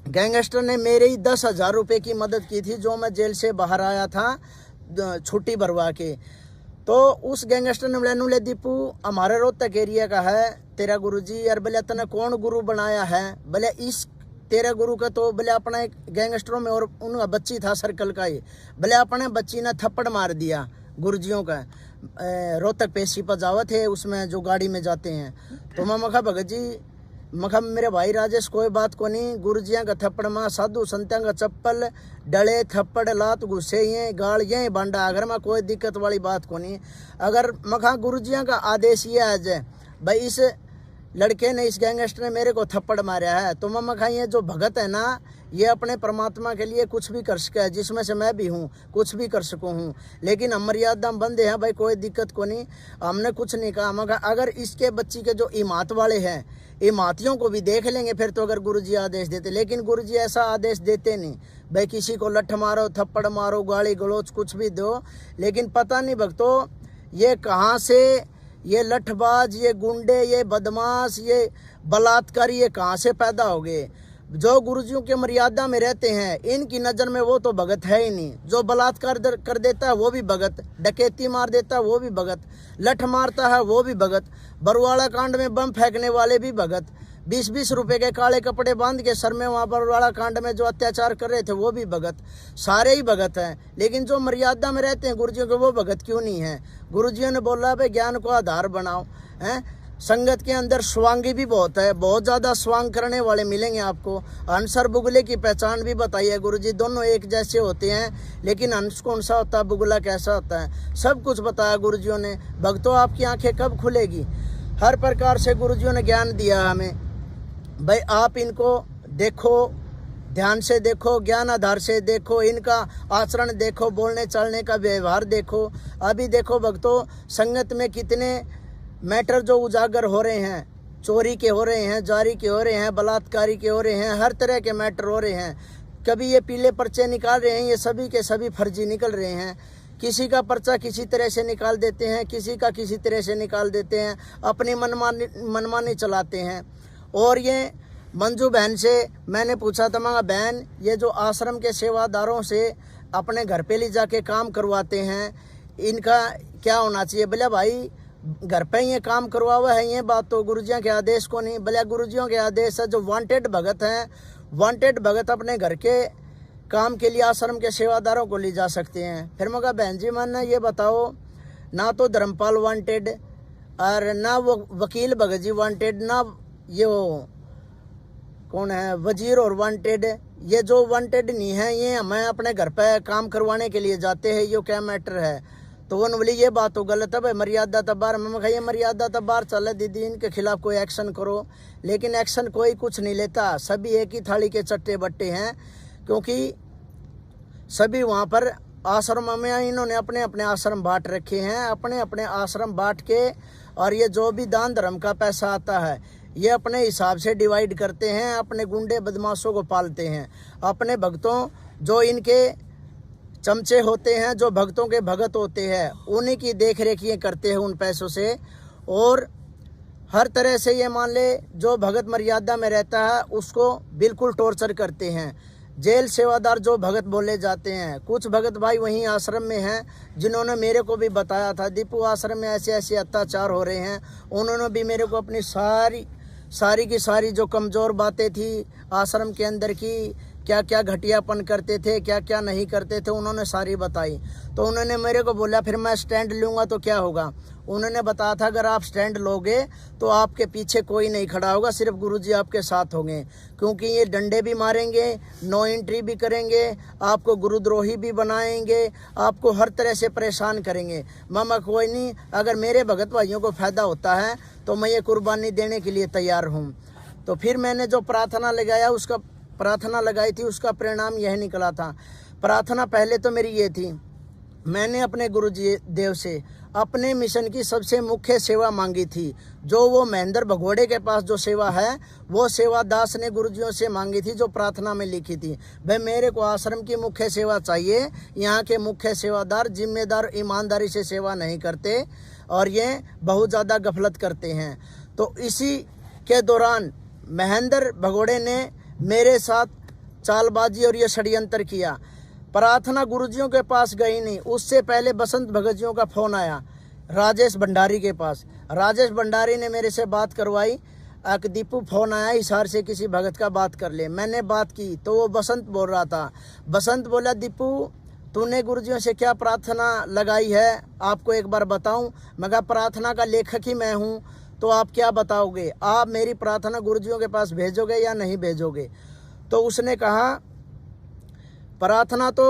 गैंगस्टर ने मेरे ही 10,000 रुपये की मदद की थी, जो मैं जेल से बाहर आया था छुट्टी भरवा के। तो उस गैंगस्टर ने बोला दीपू हमारे रोहतक एरिया का है तेरा गुरुजी, यार बोले तने कौन गुरु बनाया है। बोले इस तेरा गुरु का तो बोले अपना एक गैंगस्टरों में और उनका बच्ची था सर्कल का ही, बोले अपने बच्ची ने थप्पड़ मार दिया गुरुजियों का। रोहतक पेशी पर जावा थे उसमें जो गाड़ी में जाते हैं। तो मैं मखा भगत जी मखा मेरे भाई राजेश कोई बात को नहीं, गुरुजिया का थप्पड़ मां साधु संत्या का चप्पल डले थप्पड़ लात गुस्से ये गाल ये बांडा, अगर मैं कोई दिक्कत वाली बात को नहीं। अगर मखा गुरुजिया का आदेश ये है जय भाई इस लड़के ने, इस गैंगस्टर ने मेरे को थप्पड़ मारा है, तो मैं मखा ये जो भगत है ना ये अपने परमात्मा के लिए कुछ भी कर सके, जिसमें से मैं भी हूँ, कुछ भी कर सकूँ हूँ। लेकिन हम मर्यादा बंदे हैं भाई, कोई दिक्कत को नहीं, हमने कुछ नहीं कहा। मगर अगर इसके बच्ची के जो इमात वाले हैं इमातियों को भी देख लेंगे फिर तो, अगर गुरुजी आदेश देते। लेकिन गुरुजी ऐसा आदेश देते नहीं भाई किसी को लठ मारो थप्पड़ मारो गाली गलोच कुछ भी दो। लेकिन पता नहीं भक्तों ये कहाँ से ये लठबाज ये गुंडे ये बदमाश ये बलात्कारी ये कहाँ से पैदा हो गए। जो गुरुजियों के मर्यादा में रहते हैं इनकी नज़र में वो तो भगत है ही नहीं। जो बलात्कार कर देता है वो भी भगत, डकैती मार देता है वो भी भगत, लठ मारता है वो भी भगत, बरवाड़ा कांड में बम फेंकने वाले भी भगत, 20-20 रुपए के काले कपड़े बांध के सर में वहाँ बरवाड़ा कांड में जो अत्याचार कर रहे थे वो भी भगत, सारे ही भगत हैं। लेकिन जो मर्यादा में रहते हैं गुरुजियों के वो भगत क्यों नहीं है। गुरुजियों ने बोला भाई ज्ञान को आधार बनाओ हैं। संगत के अंदर स्वांगी भी बहुत है, बहुत ज़्यादा स्वांग करने वाले मिलेंगे आपको। हंस और बुगले की पहचान भी बताइए गुरुजी, दोनों एक जैसे होते हैं लेकिन हंस कौन सा होता है बुगला कैसा होता है, सब कुछ बताया गुरुजियों ने। भक्तों आपकी आंखें कब खुलेगी। हर प्रकार से गुरुजियों ने ज्ञान दिया हमें भाई, आप इनको देखो, ध्यान से देखो, ज्ञान आधार से देखो, इनका आचरण देखो, बोलने चलने का व्यवहार देखो। अभी देखो भक्तों संगत में कितने मैटर जो उजागर हो रहे हैं, चोरी के हो रहे हैं, जारी के हो रहे हैं, बलात्कारी के हो रहे हैं, हर तरह के मैटर हो रहे हैं। कभी ये पीले पर्चे निकाल रहे हैं, ये सभी के सभी फर्जी निकल रहे हैं। किसी का पर्चा किसी तरह से निकाल देते हैं, किसी का किसी तरह से निकाल देते हैं, अपनी मनमानी चलाते हैं। और ये मंजू बहन से मैंने पूछा था, मगर बहन ये जो आश्रम के सेवादारों से अपने घर पे ले जाके काम करवाते हैं इनका क्या होना चाहिए। बोले भाई घर पे ये काम करवा हुआ है, ये बात तो गुरुजियों के आदेश को नहीं। बोले गुरुजियों के आदेश है, जो वांटेड भगत हैं, वांटेड भगत अपने घर के काम के लिए आश्रम के सेवादारों को ले जा सकते हैं। फिर मैं कहा बहन जी मन ये बताओ, ना तो धर्मपाल वांटेड और ना वो वकील भगत जी वांटेड, ना ये वो कौन है वजीर और वांटेड, ये जो वांटेड नहीं है ये हमें अपने घर पे काम करवाने के लिए जाते हैं, ये क्या मैटर है। तो वो बोली ये बात तो गलत है भाई, मर्यादा तबार। मैं कहा ये मर्यादा तबार चले दीदी, इनके खिलाफ कोई एक्शन करो। लेकिन एक्शन कोई कुछ नहीं लेता, सभी एक ही थाली के चट्टे बट्टे हैं, क्योंकि सभी वहाँ पर आश्रम में इन्होंने अपने अपने आश्रम बांट रखे हैं, अपने अपने आश्रम बांट के, और ये जो भी दान धर्म का पैसा आता है ये अपने हिसाब से डिवाइड करते हैं, अपने गुंडे बदमाशों को पालते हैं। अपने भक्तों जो इनके चमचे होते हैं, जो भक्तों के भगत होते हैं, उन्हीं की देख रेख ये करते हैं उन पैसों से। और हर तरह से ये मान ले जो भगत मर्यादा में रहता है उसको बिल्कुल टॉर्चर करते हैं। जेल सेवादार जो भगत बोले जाते हैं, कुछ भगत भाई वहीं आश्रम में हैं जिन्होंने मेरे को भी बताया था दीपू आश्रम में ऐसे ऐसे अत्याचार हो रहे हैं। उन्होंने भी मेरे को अपनी सारी सारी की सारी जो कमज़ोर बातें थी आश्रम के अंदर की, क्या क्या घटियापन करते थे, क्या क्या नहीं करते थे, उन्होंने सारी बताई। तो उन्होंने मेरे को बोला फिर मैं स्टैंड लूँगा तो क्या होगा। उन्होंने बताया था अगर आप स्टैंड लोगे तो आपके पीछे कोई नहीं खड़ा होगा, सिर्फ गुरुजी आपके साथ होंगे, क्योंकि ये डंडे भी मारेंगे, नो एंट्री भी करेंगे, आपको गुरुद्रोही भी बनाएंगे, आपको हर तरह से परेशान करेंगे। मामा कोई नहीं, अगर मेरे भगत भाइयों को फ़ायदा होता है तो मैं ये कुर्बानी देने के लिए तैयार हूँ। तो फिर मैंने जो प्रार्थना लगाई थी उसका परिणाम यह निकला था। प्रार्थना पहले तो मेरी ये थी, मैंने अपने गुरुजी देव से अपने मिशन की सबसे मुख्य सेवा मांगी थी, जो वो महेंद्र भगोड़े के पास जो सेवा है वो सेवा दास ने गुरुजियों से मांगी थी, जो प्रार्थना में लिखी थी। भाई मेरे को आश्रम की मुख्य सेवा चाहिए, यहाँ के मुख्य सेवादार जिम्मेदार ईमानदारी से सेवा नहीं करते और ये बहुत ज़्यादा गफलत करते हैं। तो इसी के दौरान महेंद्र भगोड़े ने मेरे साथ चालबाजी और ये षड्यंत्र किया। प्रार्थना गुरुजियों के पास गई नहीं, उससे पहले बसंत भगत जियों का फ़ोन आया राजेश भंडारी के पास। राजेश भंडारी ने मेरे से बात करवाई, दीपू फ़ोन आया हिसार से किसी भगत का बात कर ले। मैंने बात की तो वो बसंत बोल रहा था। बसंत बोला दीपू तूने गुरुजियों से क्या प्रार्थना लगाई है, आपको एक बार बताऊं। मैं कहा प्रार्थना का लेखक ही मैं हूं, तो आप क्या बताओगे, आप मेरी प्रार्थना गुरुजियों के पास भेजोगे या नहीं भेजोगे। तो उसने कहा प्रार्थना तो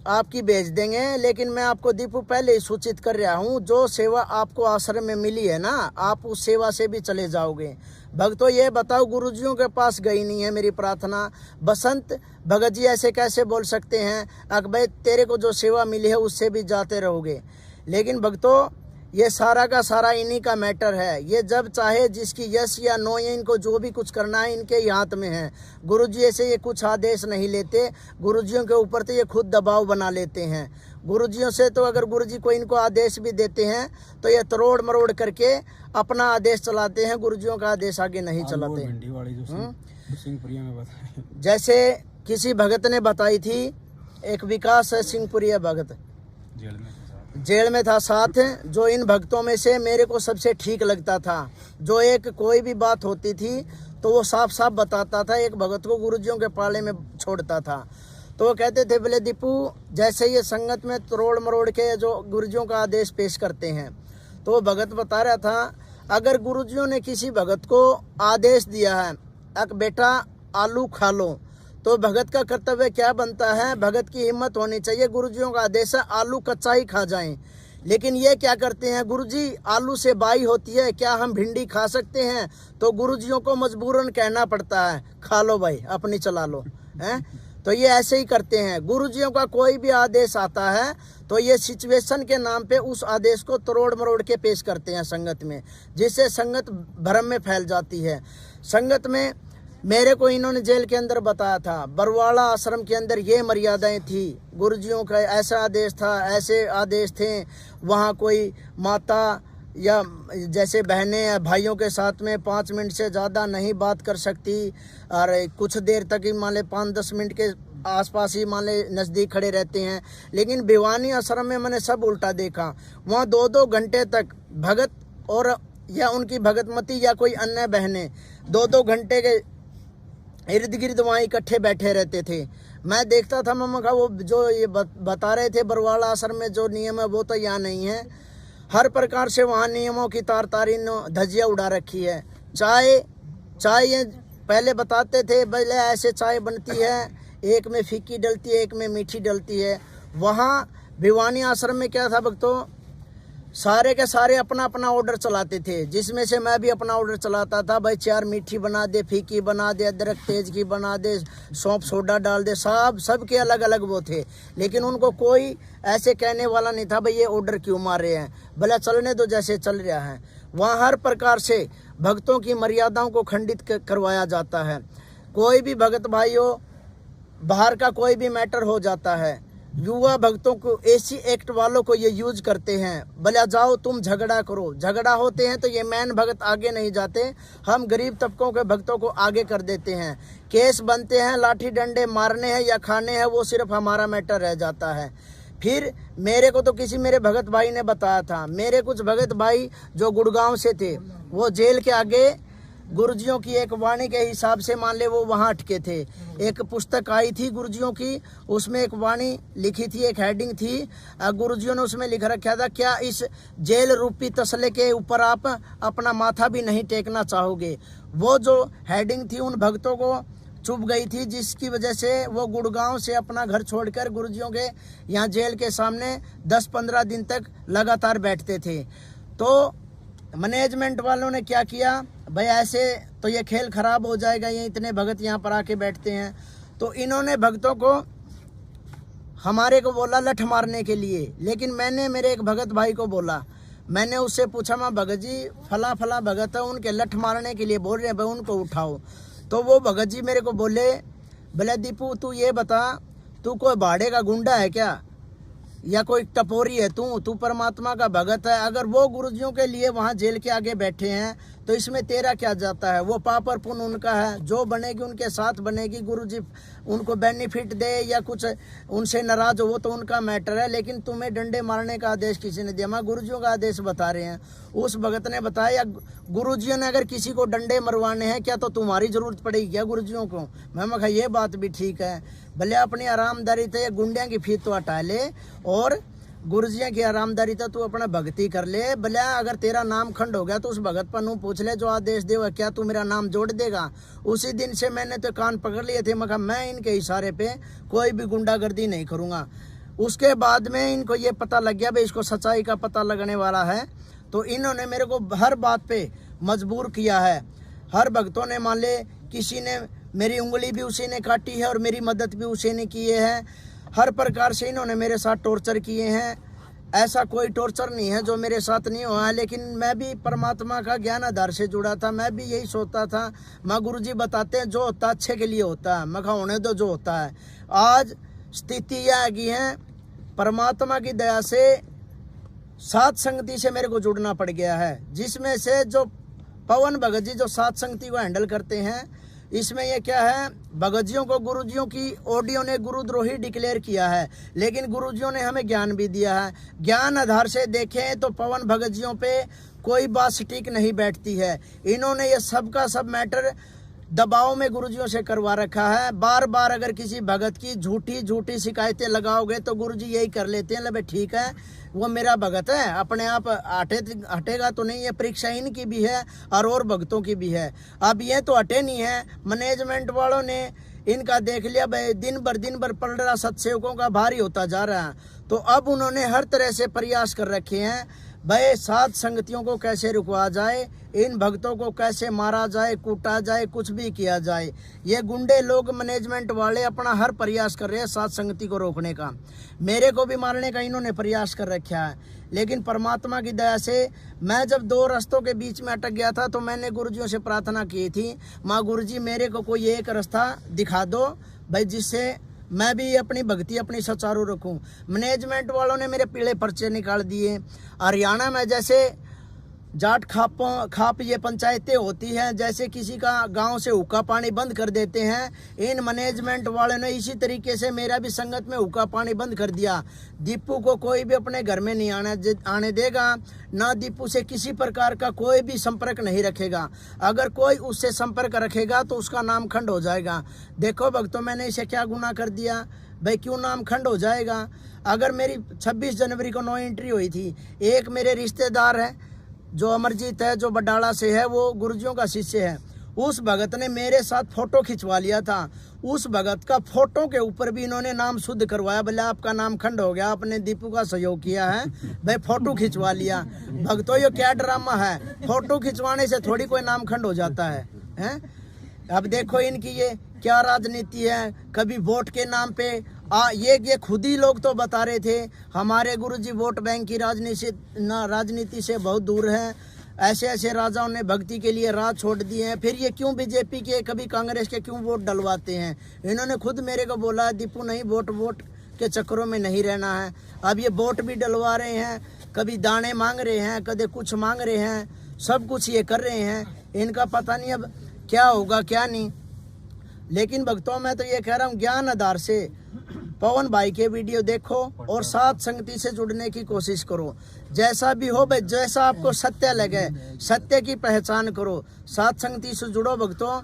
आपकी भेज देंगे, लेकिन मैं आपको दीपू पहले ही सूचित कर रहा हूँ, जो सेवा आपको आश्रम में मिली है ना, आप उस सेवा से भी चले जाओगे। भक्तों ये बताओ गुरुजियों के पास गई नहीं है मेरी प्रार्थना। बसंत भगत जी ऐसे कैसे बोल सकते हैं, अक भाई तेरे को जो सेवा मिली है उससे भी जाते रहोगे। लेकिन भक्तों ये सारा का सारा इन्हीं का मैटर है। ये जब चाहे जिसकी यस या नो, ये इनको जो भी कुछ करना है इनके हाथ में है। गुरुजी ऐसे ये कुछ आदेश नहीं लेते, गुरुजियों के ऊपर तो ये खुद दबाव बना लेते हैं। गुरुजियों से तो अगर गुरुजी को इनको आदेश भी देते हैं तो ये तरोड़ मरोड़ करके अपना आदेश चलाते हैं, गुरुजियों का आदेश आगे नहीं चलाते। जैसे किसी भगत ने बताई थी, एक विकास है सिंहपुरिया भगत, जेल में था साथ, जो इन भक्तों में से मेरे को सबसे ठीक लगता था, जो एक कोई भी बात होती थी तो वो साफ साफ बताता था, एक भगत को गुरुजियों के पाले में छोड़ता था। तो वो कहते थे बोले दीपू जैसे ये संगत में तरोड़ मरोड़ के जो गुरुजियों का आदेश पेश करते हैं, तो वो भगत बता रहा था अगर गुरुजियों ने किसी भगत को आदेश दिया है अक बेटा आलू खा लो, तो भगत का कर्तव्य क्या बनता है, भगत की हिम्मत होनी चाहिए, गुरुजियों का आदेश है आलू कच्चा ही खा जाएं। लेकिन ये क्या करते हैं, गुरुजी आलू से बाई होती है, क्या हम भिंडी खा सकते हैं, तो गुरुजियों को मजबूरन कहना पड़ता है खा लो भाई अपनी चला लो हैं। तो ये ऐसे ही करते हैं, गुरुजियों का कोई भी आदेश आता है तो ये सिचुएशन के नाम पे उस आदेश को तरोड़ मरोड़ के पेश करते हैं संगत में, जिससे संगत भ्रम में फैल जाती है। संगत में मेरे को इन्होंने जेल के अंदर बताया था, बरवाड़ा आश्रम के अंदर ये मर्यादाएं थी, गुरुजियों का ऐसा आदेश था, ऐसे आदेश थे, वहाँ कोई माता या जैसे बहनें या भाइयों के साथ में 5 मिनट से ज़्यादा नहीं बात कर सकती, और कुछ देर तक ही मान ले 5-10 मिनट के आसपास ही मान ले नज़दीक खड़े रहते हैं। लेकिन भिवानी आश्रम में मैंने सब उल्टा देखा, वहाँ 2-2 घंटे तक भगत और या उनकी भगतमती या कोई अन्य बहनें 2-2 घंटे के इर्द गिर्द वहाँ इकट्ठे बैठे रहते थे। मैं देखता था मम्मा का वो जो ये बता रहे थे बरवाड़ा आश्रम में जो नियम है वो तो यहाँ नहीं है। हर प्रकार से वहाँ नियमों की तार-तारी धज्जियाँ उड़ा रखी है। चाय ये पहले बताते थे पहले ऐसे चाय बनती है, एक में फीकी डलती है एक में मीठी डलती है। वहाँ भिवानी आश्रम में क्या था भक्तों, सारे के सारे अपना अपना ऑर्डर चलाते थे, जिसमें से मैं भी अपना ऑर्डर चलाता था। भाई 4 मीठी बना दे, फीकी बना दे, अदरक तेज की बना दे, सौंफ सोडा डाल दे, सब के अलग अलग वो थे। लेकिन उनको कोई ऐसे कहने वाला नहीं था भाई ये ऑर्डर क्यों मार रहे हैं, भला चलने दो जैसे चल रहा है। वहाँ हर प्रकार से भक्तों की मर्यादाओं को खंडित करवाया जाता है। कोई भी भगत भाई हो, बाहर का कोई भी मैटर हो जाता है, युवा भक्तों को एसी एक्ट वालों को ये यूज करते हैं, भला जाओ तुम झगड़ा करो। झगड़ा होते हैं तो ये मैन भगत आगे नहीं जाते, हम गरीब तबकों के भक्तों को आगे कर देते हैं। केस बनते हैं, लाठी डंडे मारने हैं या खाने हैं, वो सिर्फ हमारा मैटर रह जाता है। फिर मेरे को तो किसी मेरे भगत भाई ने बताया था, मेरे कुछ भगत भाई जो गुड़गांव से थे, वो जेल के आगे गुरुजियों की एक वाणी के हिसाब से मान ले वो वहाँ अटके थे। एक पुस्तक आई थी गुरुजियों की, उसमें एक वाणी लिखी थी, एक हेडिंग थी, गुरुजियों ने उसमें लिख रखा था, क्या इस जेल रूपी तसले के ऊपर आप अपना माथा भी नहीं टेकना चाहोगे। वो जो हेडिंग थी उन भक्तों को चुभ गई थी, जिसकी वजह से वो गुड़गांव से अपना घर छोड़कर गुरुजियों के यहाँ जेल के सामने 10-15 दिन तक लगातार बैठते थे। तो मैनेजमेंट वालों ने क्या किया, भाई ऐसे तो ये खेल खराब हो जाएगा, ये इतने भगत यहाँ पर आके बैठते हैं। तो इन्होंने भक्तों को हमारे को बोला लठ मारने के लिए। लेकिन मैंने मेरे एक भगत भाई को बोला, मैंने उससे पूछा, माँ भगत जी फला फला भगत है, उनके लठ मारने के लिए बोल रहे हैं, भाई उनको उठाओ। तो वो भगत जी मेरे को बोले, भले दीपू तू ये बता, तू कोई भाड़े का गुंडा है क्या, या कोई टपोरी है तू परमात्मा का भगत है। अगर वो गुरुजियों के लिए वहाँ जेल के आगे बैठे हैं तो इसमें तेरा क्या जाता है। वो पाप और पुण्य उनका है, जो बनेगी उनके साथ बनेगी, गुरुजी उनको बेनिफिट दे या कुछ उनसे नाराज हो वो तो उनका मैटर है। लेकिन तुम्हें डंडे मारने का आदेश किसी ने दिया? मैं गुरुजियों का आदेश बता रहे हैं। उस भगत ने बताया, गुरुजियों ने अगर किसी को डंडे मरवाने हैं क्या तो तुम्हारी जरूरत पड़ेगी क्या गुरुजियों को? मैं कहा ये बात भी ठीक है, भले अपनी आरामदारी थे गुंडिया की फीस तो हटा ले और गुरुजिया की आरामदारी था तू अपना भक्ति कर ले। भले अगर तेरा नाम खंड हो गया तो उस भगत पर नू पूछ ले जो आदेश दे, क्या तू मेरा नाम जोड़ देगा? उसी दिन से मैंने तो कान पकड़ लिए थे, मैं इनके इशारे पे कोई भी गुंडागर्दी नहीं करूँगा। उसके बाद में इनको ये पता लग गया भाई इसको सच्चाई का पता लगने वाला है, तो इन्होंने मेरे को हर बात पे मजबूर किया है। हर भक्तों ने मान ले, किसी ने मेरी उंगली भी उसी ने काटी है और मेरी मदद भी उसी ने की है। हर प्रकार से इन्होंने मेरे साथ टॉर्चर किए हैं। ऐसा कोई टॉर्चर नहीं है जो मेरे साथ नहीं हुआ है। लेकिन मैं भी परमात्मा का ज्ञान आधार से जुड़ा था, मैं भी यही सोचता था, माँ गुरुजी बताते हैं जो होता है अच्छे के लिए होता है, मैं कहा होने दो जो होता है। आज स्थिति यह आ गई है, परमात्मा की दया से सात संगति से मेरे को जुड़ना पड़ गया है, जिसमें से जो पवन भगत जी जो सात संगति को हैंडल करते हैं, इसमें ये क्या है, भगतजियों को गुरुजियों की ऑडियो ने गुरुद्रोही डिक्लेयर किया है, लेकिन गुरुजियों ने हमें ज्ञान भी दिया है। ज्ञान आधार से देखें तो पवन भगतजियों पे कोई बात सटीक नहीं बैठती है। इन्होंने ये सब का सब मैटर दबाव में गुरुजियों से करवा रखा है। बार बार अगर किसी भगत की झूठी शिकायतें लगाओगे तो गुरुजी यही कर लेते हैं, ले ठीक है वो मेरा भगत है, अपने आप हटेगा तो नहीं। है परीक्षा इनकी भी है और भक्तों की भी है। अब ये तो हटे नहीं है, मैनेजमेंट वालों ने इनका देख लिया भाई दिन भर पड़ रहा सत्सेवकों का भारी होता जा रहा है, तो अब उन्होंने हर तरह से प्रयास कर रखे हैं भाई सात संगतियों को कैसे रुकवा जाए, इन भक्तों को कैसे मारा जाए, कूटा जाए, कुछ भी किया जाए। ये गुंडे लोग मैनेजमेंट वाले अपना हर प्रयास कर रहे हैं सात संगति को रोकने का। मेरे को भी मारने का इन्होंने प्रयास कर रखा है, लेकिन परमात्मा की दया से मैं जब दो रास्तों के बीच में अटक गया था तो मैंने गुरुजियों से प्रार्थना की थी, माँ गुरुजी मेरे को कोई एक रास्ता दिखा दो भाई जिससे मैं भी अपनी भक्ति अपनी सुचारू रखूं। मैनेजमेंट वालों ने मेरे पीले पर्चे निकाल दिए। हरियाणा में जैसे जाट खाप ये पंचायतें होती हैं, जैसे किसी का गांव से हुक्का पानी बंद कर देते हैं, इन मैनेजमेंट वालों ने इसी तरीके से मेरा भी संगत में हुक्का पानी बंद कर दिया। दीपू को कोई भी अपने घर में नहीं आने देगा, ना दीपू से किसी प्रकार का कोई भी संपर्क नहीं रखेगा। अगर कोई उससे संपर्क रखेगा तो उसका नाम खंड हो जाएगा। देखो भक्तों, मैंने इसे क्या गुनाह कर दिया भाई, क्यों नाम खंड हो जाएगा? अगर मेरी 26 जनवरी को 9 एंट्री हुई थी, एक मेरे रिश्तेदार है जो अमरजीत है जो बडाला से है, वो गुरुजियों का शिष्य है, उस भगत ने मेरे साथ फोटो खिंचवा लिया था। उस भगत का फोटो के ऊपर भी इन्होंने नाम शुद्ध करवाया, बोले आपका नाम खंड हो गया, आपने दीपू का सहयोग किया है भाई, फोटो खिंचवा लिया। भक्तों ये क्या ड्रामा है, फोटो खिंचवाने से थोड़ी कोई नाम खंड हो जाता है, हैं? अब देखो इनकी ये क्या राजनीति है, कभी वोट के नाम पे ये खुद ही लोग तो बता रहे थे हमारे गुरुजी वोट बैंक की राजनीति से बहुत दूर हैं, ऐसे राजाओं ने भक्ति के लिए राह छोड़ दिए हैं, फिर ये क्यों बीजेपी के कभी कांग्रेस के क्यों वोट डलवाते हैं? इन्होंने खुद मेरे को बोला दीपू नहीं वोट के चक्करों में नहीं रहना है। अब ये वोट भी डलवा रहे हैं, कभी दाने मांग रहे हैं, कभी कुछ मांग रहे हैं, सब कुछ ये कर रहे हैं। इनका पता नहीं अब क्या होगा क्या नहीं। लेकिन भक्तों मैं तो ये कह रहा हूँ ज्ञान आधार से पवन भाई के वीडियो देखो और साथ संगति से जुड़ने की कोशिश करो। जैसा भी हो भाई, जैसा आपको सत्य लगे, सत्य की पहचान करो, साथ संगति से जुड़ो भक्तों।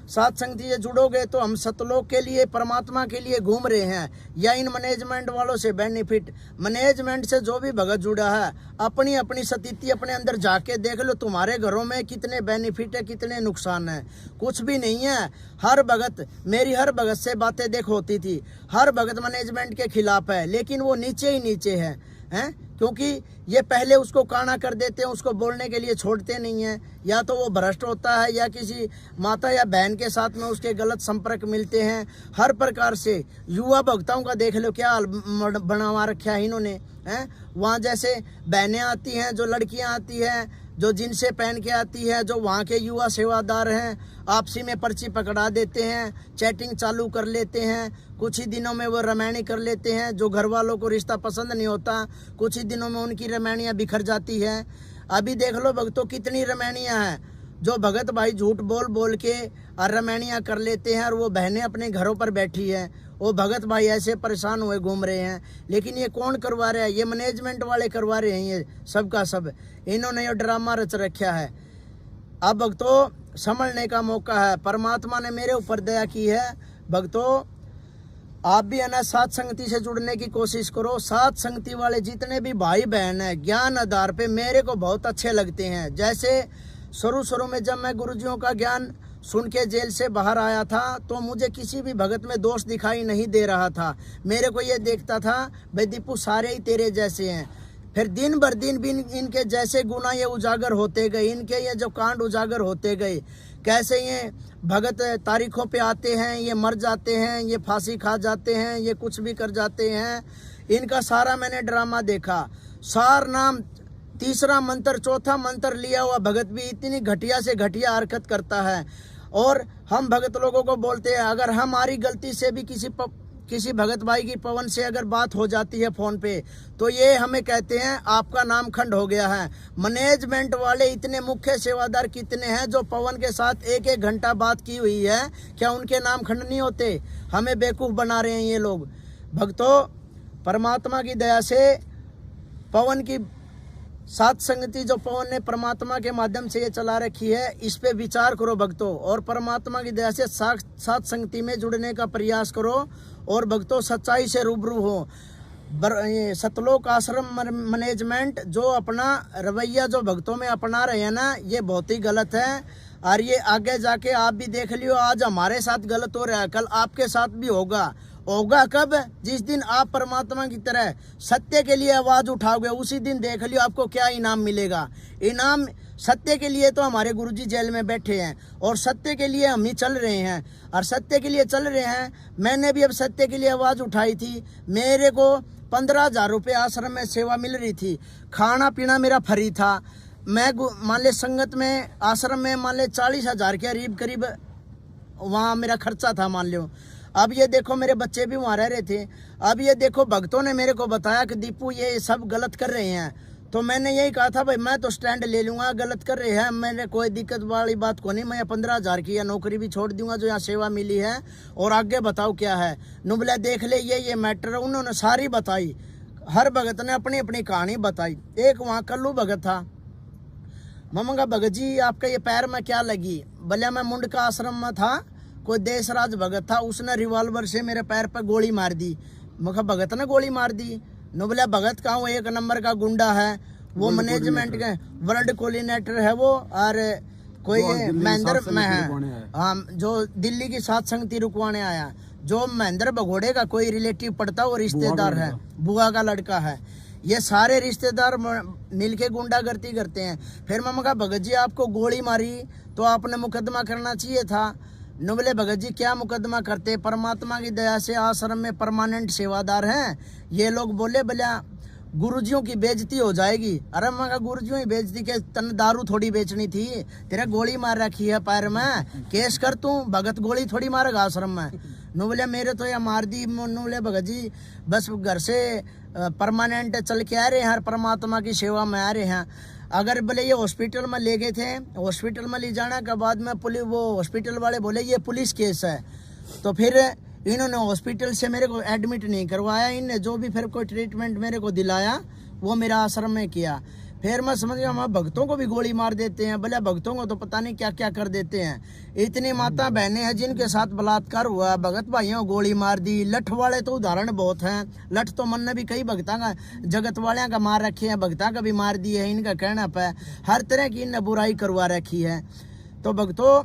साथ संगति से जुड़ोगे तो हम सतलोक के लिए, परमात्मा के लिए घूम रहे हैं, या इन मैनेजमेंट वालों से बेनिफिट। मैनेजमेंट से जो भी भगत जुड़ा है, अपनी अपनी स्थिति अपने अंदर जाके देख लो, तुम्हारे घरों में कितने बेनिफिट है, कितने नुकसान है। कुछ भी नहीं है। हर भगत, मेरी हर भगत से बातें देख होती थी, हर भगत मैनेजमेंट के खिलाफ है, लेकिन वो नीचे ही नीचे है, क्योंकि ये पहले उसको काना कर देते हैं, उसको बोलने के लिए छोड़ते नहीं हैं। या तो वो भ्रष्ट होता है, या किसी माता या बहन के साथ में उसके गलत संपर्क मिलते हैं। हर प्रकार से युवा भक्तों का देख लो क्या हाल बनवा रखा है इन्होंने, वहाँ जैसे बहनें आती हैं, जो लड़कियाँ आती हैं, जो जिनसे पहन के आती है, जो वहाँ के युवा सेवादार हैं, आपसी में पर्ची पकड़ा देते हैं, चैटिंग चालू कर लेते हैं, कुछ ही दिनों में वो रमैनी कर लेते हैं। जो घर वालों को रिश्ता पसंद नहीं होता, कुछ ही दिनों में उनकी रमैनियाँ बिखर जाती हैं। अभी देख लो भक्तों कितनी रमैनियाँ हैं, जो भगत भाई झूठ बोल बोल के और रमैनियाँ कर लेते हैं, और वो बहनें अपने घरों पर बैठी हैं। वो भगत भाई ऐसे परेशान हुए घूम रहे हैं। लेकिन ये कौन करवा रहा है? ये मैनेजमेंट वाले करवा रहे हैं, ये सब का सब। इन्होंने ये ड्रामा रच रखा है। अब भक्तों संभलने का मौका है, परमात्मा ने मेरे ऊपर दया की है। भक्तों आप भी है ना, साथ संगति से जुड़ने की कोशिश करो। साथ संगति वाले जितने भी भाई बहन हैं, ज्ञान आधार पे मेरे को बहुत अच्छे लगते हैं। जैसे शुरू में जब मैं गुरुजियों का ज्ञान सुन के जेल से बाहर आया था, तो मुझे किसी भी भगत में दोष दिखाई नहीं दे रहा था। मेरे को ये देखता था भाई दीपू सारे ही तेरे जैसे हैं। फिर दिन भर दिन भी इनके जैसे गुना ये उजागर होते गए, इनके ये जो कांड उजागर होते गए। कैसे ये भगत तारीखों पे आते हैं, ये मर जाते हैं, ये फांसी खा जाते हैं, ये कुछ भी कर जाते हैं। इनका सारा मैंने ड्रामा देखा। सार नाम तीसरा मंत्र, चौथा मंत्र लिया हुआ भगत भी इतनी घटिया से घटिया हरकत करता है। और हम भगत लोगों को बोलते हैं, अगर हमारी गलती से भी किसी भगत भाई की पवन से अगर बात हो जाती है फोन पे, तो ये हमें कहते हैं आपका नाम खंड हो गया है। मैनेजमेंट वाले इतने मुख्य सेवादार कितने हैं जो पवन के साथ 1-1 घंटा बात की हुई है, क्या उनके नाम खंड नहीं होते? हमें बेवकूफ़ बना रहे हैं ये लोग। भक्तों परमात्मा की दया से पवन की साथ संगति जो पवन ने परमात्मा के माध्यम से ये चला रखी है, इस पे विचार करो भक्तों, और परमात्मा की दया से साथ संगति में जुड़ने का प्रयास करो। और भक्तों सच्चाई से रूबरू हो। सतलोक आश्रम मैनेजमेंट जो अपना रवैया जो भक्तों में अपना रहे हैं ना, ये बहुत ही गलत है। और ये आगे जाके आप भी देख लियो, आज हमारे साथ गलत हो रहा है, कल आपके साथ भी होगा। होगा कब? जिस दिन आप परमात्मा की तरह सत्य के लिए आवाज उठाओगे, उसी दिन देख लियो आपको क्या इनाम मिलेगा। इनाम सत्य के लिए तो हमारे गुरुजी जेल में बैठे हैं, और सत्य के लिए हम ही चल रहे हैं, और सत्य के लिए चल रहे हैं। मैंने भी अब सत्य के लिए आवाज उठाई थी। मेरे को 15,000 रुपये आश्रम में सेवा मिल रही थी, खाना पीना मेरा फ्री था। मैं मान ले संगत में आश्रम में मान ले 40,000 के करीब वहाँ मेरा खर्चा था मान लो। अब ये देखो मेरे बच्चे भी वहाँ रह रहे थे। अब ये देखो भक्तों ने मेरे को बताया कि दीपू ये सब गलत कर रहे हैं, तो मैंने यही कहा था भाई मैं तो स्टैंड ले लूँगा, गलत कर रहे हैं, मैंने कोई दिक्कत वाली बात को नहीं। मैं 15,000 की या नौकरी भी छोड़ दूंगा जो यहाँ सेवा मिली है, और आगे बताओ क्या है। नुबला देख ले ये मैटर उन्होंने सारी बताई। हर भगत ने अपनी अपनी कहानी बताई। एक वहाँ कल्लू भगत था, ममंगा भगत जी आपका ये पैर में क्या लगी? भले मैं मुंड का आश्रम में था, कोई देशराज भगत था, उसने रिवॉल्वर से मेरे पैर पर गोली मार दी। मैं भगत ने गोली मार दी? नुबला भगत का वो 1 नंबर का गुंडा है, वो मैनेजमेंट के वर्ल्ड कोऑर्डिनेटर है वो, और कोई महेंद्र में है, हाँ, जो दिल्ली की साथ संगति रुकवाने आया। जो महेंद्र भगोड़े का कोई रिलेटिव पड़ता, वो रिश्तेदार है, बुआ का लड़का है। ये सारे रिश्तेदार मिलके गुंडागर्दी करते हैं। फिर मैं कहा भगत जी आपको गोली मारी तो आपने मुकदमा करना चाहिए था। नुबले भगत जी क्या मुकदमा करते? परमात्मा की दया से आश्रम में परमानेंट सेवादार हैं। ये लोग बोले भला गुरुजियों की बेइज्जती हो जाएगी। अरे मैं कहा गुरुजियों की बेइज्जती के तन दारू थोड़ी बेचनी थी, तेरा गोली मार रखी है पैर में, केस कर तू। भगत गोली थोड़ी मारेगा आश्रम में। नुबले मेरे तो या मार दी। नुबले भगत जी बस घर से परमानेंट चल के आ रहे हैं, हर परमात्मा की सेवा में आ रहे हैं। अगर बोले ये हॉस्पिटल में ले गए थे, हॉस्पिटल में ले जाने के बाद में पुलिस वो हॉस्पिटल वाले बोले ये पुलिस केस है, तो फिर इन्होंने हॉस्पिटल से मेरे को एडमिट नहीं करवाया, इनने जो भी फिर कोई ट्रीटमेंट मेरे को दिलाया वो मेरा आश्रम में किया। फिर मैं समझ गया हम भक्तों को भी गोली मार देते हैं, भले भक्तों को तो पता नहीं क्या क्या कर देते हैं। इतनी माता बहनें हैं जिनके साथ बलात्कार हुआ, भगत भाइयों को गोली मार दी। लठ वाले तो उदाहरण बहुत हैं, लठ तो मन ने भी कई भगता का जगत वाले का मार रखे हैं, भगता का भी मार दिए है। इनका कहना पे हर तरह की इनने बुराई करवा रखी है। तो भक्तों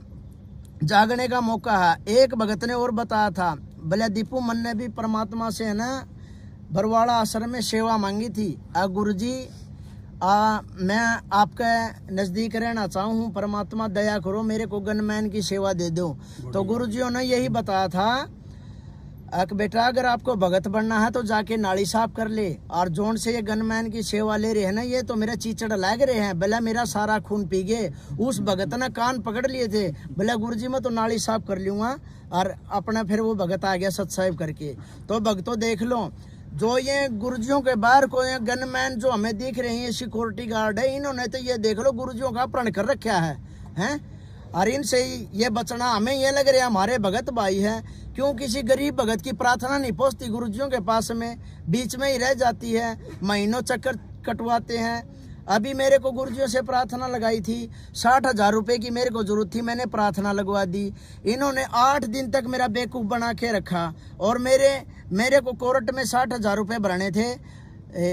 जागने का मौका है। एक भगत ने और बताया था, भले दीपू मन ने भी परमात्मा से है ना बरवाड़ा आश्रम में सेवा मांगी थी। गुरु जी मैं आपके नज़दीक रहना चाहूँ, परमात्मा दया करो मेरे को गनमैन की सेवा दे दो। तो गुरु जी ने यही बताया था कि बेटा अगर आपको भगत बनना है तो जाके नाली साफ कर ले, और जोन से ये गनमैन की सेवा ले रहे हैं ना, ये तो मेरा चीचड़ लाग रहे हैं, भला मेरा सारा खून पी गए। उस भगत ने कान पकड़ लिए थे, भला गुरु जी मैं तो नाली साफ कर लूँगा, और अपना फिर वो भगत आ गया सत्साहिब करके। तो भगतों देख लो, जो ये गुरुजियों के बाहर को ये गनमैन जो हमें दिख रहे हैं, सिक्योरिटी गार्ड है, इन्होंने तो ये देख लो गुरुजियों का अपहरण कर रखा है। और इनसे ये बचना हमें ये लग रहा है हमारे भगत भाई है, क्यों किसी गरीब भगत की प्रार्थना नहीं पहुंचती गुरुजियों के पास में, बीच में ही रह जाती है, महीनों चक्कर कटवाते हैं। अभी मेरे को गुरुजियों से प्रार्थना लगाई थी, 60,000 रुपए की मेरे को जरूरत थी, मैंने प्रार्थना लगवा दी। इन्होंने 8 दिन तक मेरा बेवकूफ़ बना के रखा, और मेरे को कोर्ट में 60,000 रुपये भरने थे,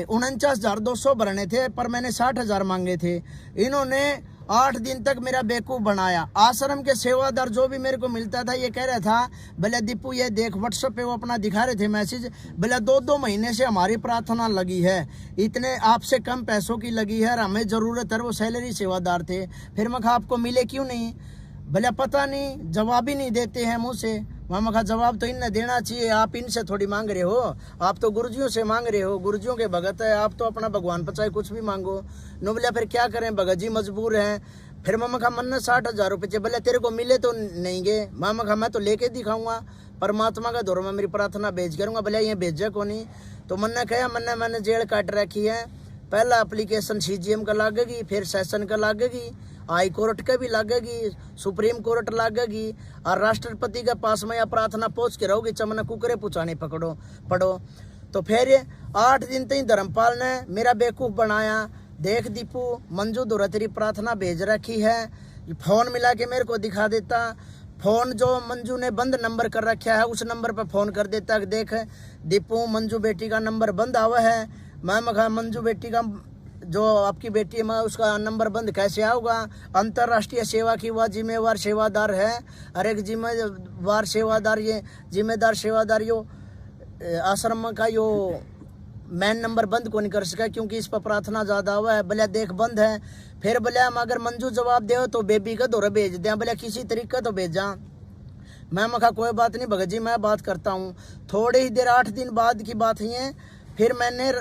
49,200 भरने थे, पर मैंने 60,000 मांगे थे। इन्होंने 8 दिन तक मेरा बेवकूफ़ बनाया। आश्रम के सेवादार जो भी मेरे को मिलता था ये कह रहा था, भले दीपू ये देख, व्हाट्सएप पे वो अपना दिखा रहे थे मैसेज, भले 2-2 महीने से हमारी प्रार्थना लगी है, इतने आपसे कम पैसों की लगी है और हमें ज़रूरत है। वो सैलरी सेवादार थे। फिर मैं कहा आपको मिले क्यों नहीं, भले पता नहीं, जवाब ही नहीं देते हैं मुँह से। मैं कहा जवाब तो इन्हें देना चाहिए, आप इनसे थोड़ी मांग रहे हो, आप तो गुरुजियों से मांग रहे हो, गुरुजियों के भगत है, आप तो अपना भगवान पर चाहे कुछ भी मांगो। नो बोले फिर क्या करें, भगत जी मजबूर हैं। फिर मैं कहा मन 60,000 रुपये बोले तेरे को मिले तो नहीं गए। मैं कहा मैं तो लेके दिखाऊंगा, परमात्मा का दौर में मेरी प्रार्थना भेज करूँगा, भले ये भेजे को नहीं। तो मन ने कहा मैंने जेल काट रखी है, पहला एप्लीकेशन CGM का लागेगी, फिर सेशन का लागेगी, हाई कोर्ट का भी लागेगी, सुप्रीम कोर्ट लागेगी, और राष्ट्रपति के पास में यह प्रार्थना पहुंच के रहोगी, चमन कुकरे पुचाने पड़ो। तो फिर 8 दिन तक धर्मपाल ने मेरा बेवकूफ़ बनाया। देख दीपू मंजू दोरा तेरी प्रार्थना भेज रखी है, फ़ोन मिला के मेरे को दिखा देता, फ़ोन जो मंजू ने बंद नंबर कर रखा है उस नंबर पर फ़ोन कर देता कि देख दीपू मंजू बेटी का नंबर बंद आवा है। मैं कहा मंजू बेटी का जो आपकी बेटी है, मैं उसका नंबर बंद कैसे आऊँगा, अंतर्राष्ट्रीय सेवा की वह जिम्मेवार सेवादार है, और एक जिम्मेवार सेवादार ये जिम्मेदार सेवादार यो आश्रम का यो मैन नंबर बंद को नहीं कर सका, क्योंकि इस पर प्रार्थना ज़्यादा हुआ है। भले देख बंद है, फिर भले हम अगर मंजू जवाब दे तो बेबी का दौरा भेज दें, भले किसी तरीके तो भेजा। मैं कहा कोई बात नहीं भगत जी मैं बात करता हूँ। थोड़ी ही देर 8 दिन बाद की बात है, फिर मैंने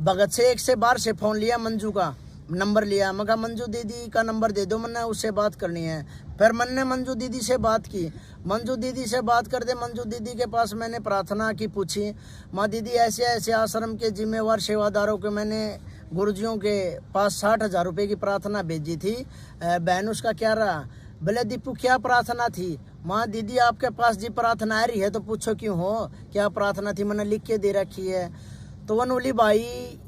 भगत से एक से बाहर से फ़ोन लिया, मंजू का नंबर लिया। मैं कहा मंजू दीदी का नंबर दे दो, मैंने उससे बात करनी है। फिर मैंने मंजू दीदी से बात की, मंजू दीदी से बात करते मंजू दीदी के पास मैंने प्रार्थना की, पूछी माँ दीदी ऐसे ऐसे आश्रम के जिम्मेवार सेवादारों के मैंने गुरुजियों के पास 60,000 रुपये की प्रार्थना भेजी थी, बहन उसका क्या रहा। भले दीपू क्या प्रार्थना थी। माँ दीदी आपके पास जी प्रार्थना आ रही है तो पूछो क्यों हो, क्या प्रार्थना थी, मैंने लिख के दे रखी है। तो वनोली भाई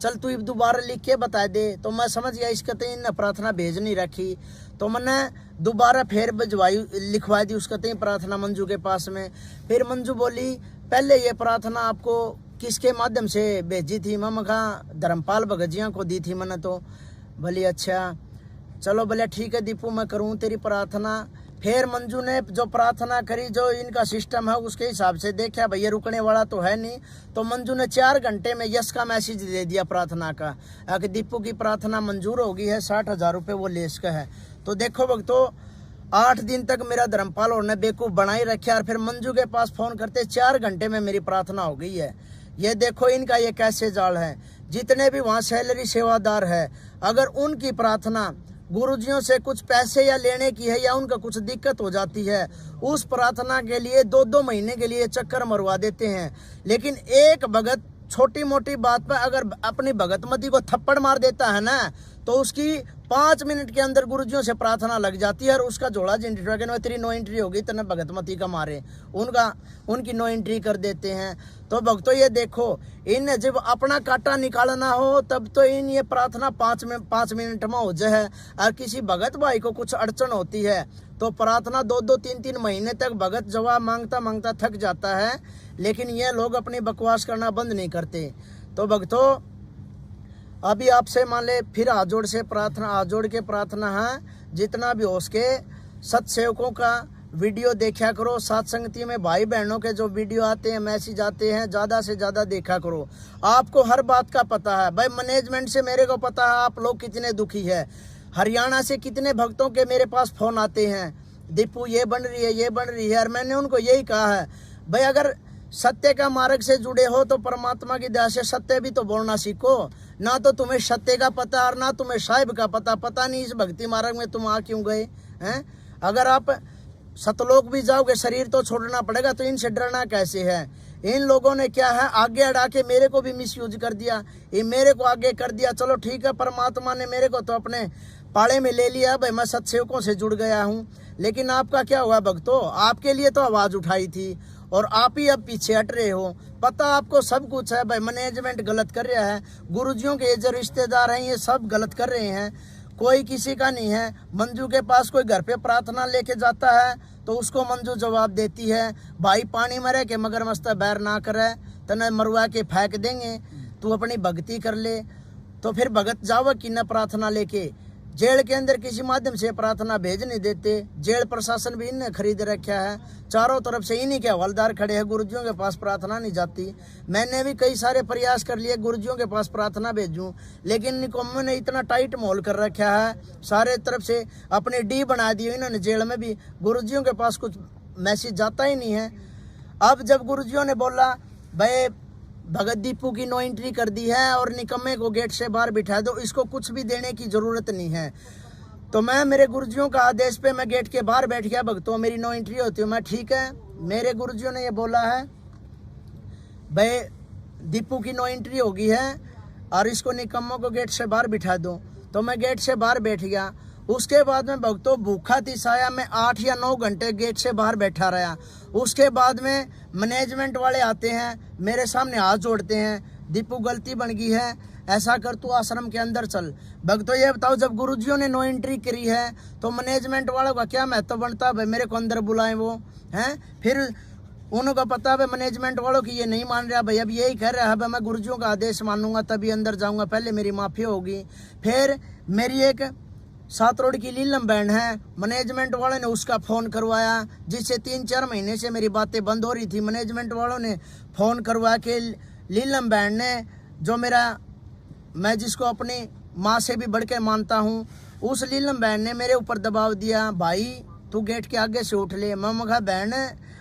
चल तू दोबारा लिख के बता दे। तो मैं समझ गया इसका तो इन प्रार्थना भेज नहीं रखी, तो मैंने दोबारा फिर भिजवाई लिखवा दी उसका तो प्रार्थना मंजू के पास में। फिर मंजू बोली पहले ये प्रार्थना आपको किसके माध्यम से भेजी थी। मैं कहा धर्मपाल भगत को दी थी मैंने। तो बोली अच्छा चलो भले ठीक है दीपू मैं करूँ तेरी प्रार्थना। फिर मंजू ने जो प्रार्थना करी, जो इनका सिस्टम है उसके हिसाब से देखा भैया रुकने वाला तो है नहीं, तो मंजू ने 4 घंटे में यस का मैसेज दे दिया प्रार्थना का कि दीपू की प्रार्थना मंजूर होगी है, 60,000 रुपये वो लेस का है। तो देखो भक्तों 8 दिन तक मेरा धर्मपाल और ने बेवकूफ़ बनाई रखा, और फिर मंजू के पास फ़ोन करते 4 घंटे में मेरी प्रार्थना हो गई है। ये देखो इनका ये कैसे जाल है। जितने भी वहाँ सैलरी सेवादार है, अगर उनकी प्रार्थना गुरुजियों से कुछ पैसे या लेने की है या उनका कुछ दिक्कत हो जाती है, उस प्रार्थना के लिए 2-2 महीने के लिए चक्कर मरवा देते हैं। लेकिन एक भगत छोटी मोटी बात पर अगर अपनी भगतमती को थप्पड़ मार देता है ना, तो उसकी 5 मिनट के अंदर गुरुजियों से प्रार्थना लग जाती है और उसका जोड़ा जिंट्री तेरी नो एंट्री होगी तेना भगतमती का मारे उनकी नो एंट्री कर देते हैं। तो भक्तों ये देखो, इन जब अपना कांटा निकालना हो तब तो इन ये प्रार्थना 5 मिनट में हो जाए। और किसी भगत भाई को कुछ अड़चन होती है तो प्रार्थना 2-2, 3-3 महीने तक भगत जवाब मांगता मांगता थक जाता है, लेकिन ये लोग अपनी बकवास करना बंद नहीं करते। तो भक्तों अभी आपसे मान ले फिर हाथ जोड़ के प्रार्थना है, जितना भी हो सके सत्सेवकों का वीडियो देखा करो, सत्संगति में भाई बहनों के जो वीडियो आते हैं, मैसेज आते हैं, ज़्यादा से ज़्यादा देखा करो। आपको हर बात का पता है भाई, मैनेजमेंट से मेरे को पता है आप लोग कितने दुखी है। हरियाणा से कितने भक्तों के मेरे पास फ़ोन आते हैं, दीपू ये बन रही है और मैंने उनको यही कहा है भाई अगर सत्य का मार्ग से जुड़े हो तो परमात्मा की दया से सत्य भी तो बोलना सीखो। ना तो तुम्हें सत्य का पता और ना तुम्हें साहिब का पता नहीं इस भक्ति मार्ग में तुम आ क्यों गए हैं। अगर आप सतलोक भी जाओगे शरीर तो छोड़ना पड़ेगा, तो इनसे डरना कैसे है। इन लोगों ने क्या है आगे अड़ा के मेरे को भी मिसयूज कर दिया, ये मेरे को आगे कर दिया। चलो ठीक है, परमात्मा ने मेरे को तो अपने पाले में ले लिया भाई, मैं सत्सेवकों से जुड़ गया हूँ। लेकिन आपका क्या हुआ भक्तों, आपके लिए तो आवाज़ उठाई थी और आप ही अब पीछे हट रहे हो। पता आपको सब कुछ है भाई, मैनेजमेंट गलत कर रहा है, गुरुजियों के जो रिश्तेदार हैं ये सब गलत कर रहे हैं, कोई किसी का नहीं है। मंजू के पास कोई घर पे प्रार्थना लेके जाता है तो उसको मंजू जवाब देती है भाई पानी में रह के मगर मस्त बैर ना करे, तने मरवा के फेंक देंगे, तू अपनी भक्ति कर ले। तो फिर भगत जावा कि न प्रार्थना लेके जेल के अंदर किसी माध्यम से प्रार्थना भेज नहीं देते। जेल प्रशासन भी इन्हें खरीद रखा है, चारों तरफ से इन्हीं के हवलदार खड़े हैं, गुरुजियों के पास प्रार्थना नहीं जाती। मैंने भी कई सारे प्रयास कर लिए गुरुजियों के पास प्रार्थना भेजूं, लेकिन निकम्मों ने इतना टाइट माहौल कर रखा है, सारे तरफ से अपनी डी बना दी इन्होंने। जेल में भी गुरुजियों के पास कुछ मैसेज जाता ही नहीं है। अब जब गुरुजियों ने बोला भाई भगत दीपू की नो एंट्री कर दी है और निकम्मे को गेट से बाहर बिठा दो, इसको कुछ भी देने की जरूरत नहीं है, तो मैं मेरे गुरुजियों का आदेश पे मैं गेट के बाहर बैठ गया। भक्तों मेरी नो एंट्री होती है, मैं ठीक है। मेरे गुरुजियों ने ये बोला है भाई दीपू की नो एंट्री हो गई है और इसको निकम्मों को गेट से बाहर बिठा दो, तो मैं गेट से बाहर बैठ गया। उसके बाद में भक्तों भूखा तिसाया मैं 8 या 9 घंटे गेट से बाहर बैठा रहा। उसके बाद में मैनेजमेंट वाले आते हैं, मेरे सामने हाथ जोड़ते हैं, दीपू गलती बन गई है, ऐसा कर तू आश्रम के अंदर चल। भक्तों ये बताओ जब गुरुजियों ने नो एंट्री करी है तो मैनेजमेंट वालों का क्या महत्व बनता भाई, मेरे को अंदर बुलाएं वो हैं। फिर उनको पता है मैनेजमेंट वालों की ये नहीं मान रहा भाई, अब यही कह रहा है भाई मैं गुरुजियों का आदेश मानूंगा तभी अंदर जाऊंगा, पहले मेरी माफी होगी। फिर मेरी एक 7 रोड की लीलम बहन है, मैनेजमेंट वालों ने उसका फ़ोन करवाया, जिससे 3-4 महीने से मेरी बातें बंद हो रही थी। मैनेजमेंट वालों ने फ़ोन करवा के लीलम बहन ने, जो मैं जिसको अपनी माँ से भी बढ़ के मानता हूँ, उस लीलम बहन ने मेरे ऊपर दबाव दिया भाई तू गेट के आगे से उठ ले। मैं कहा बहन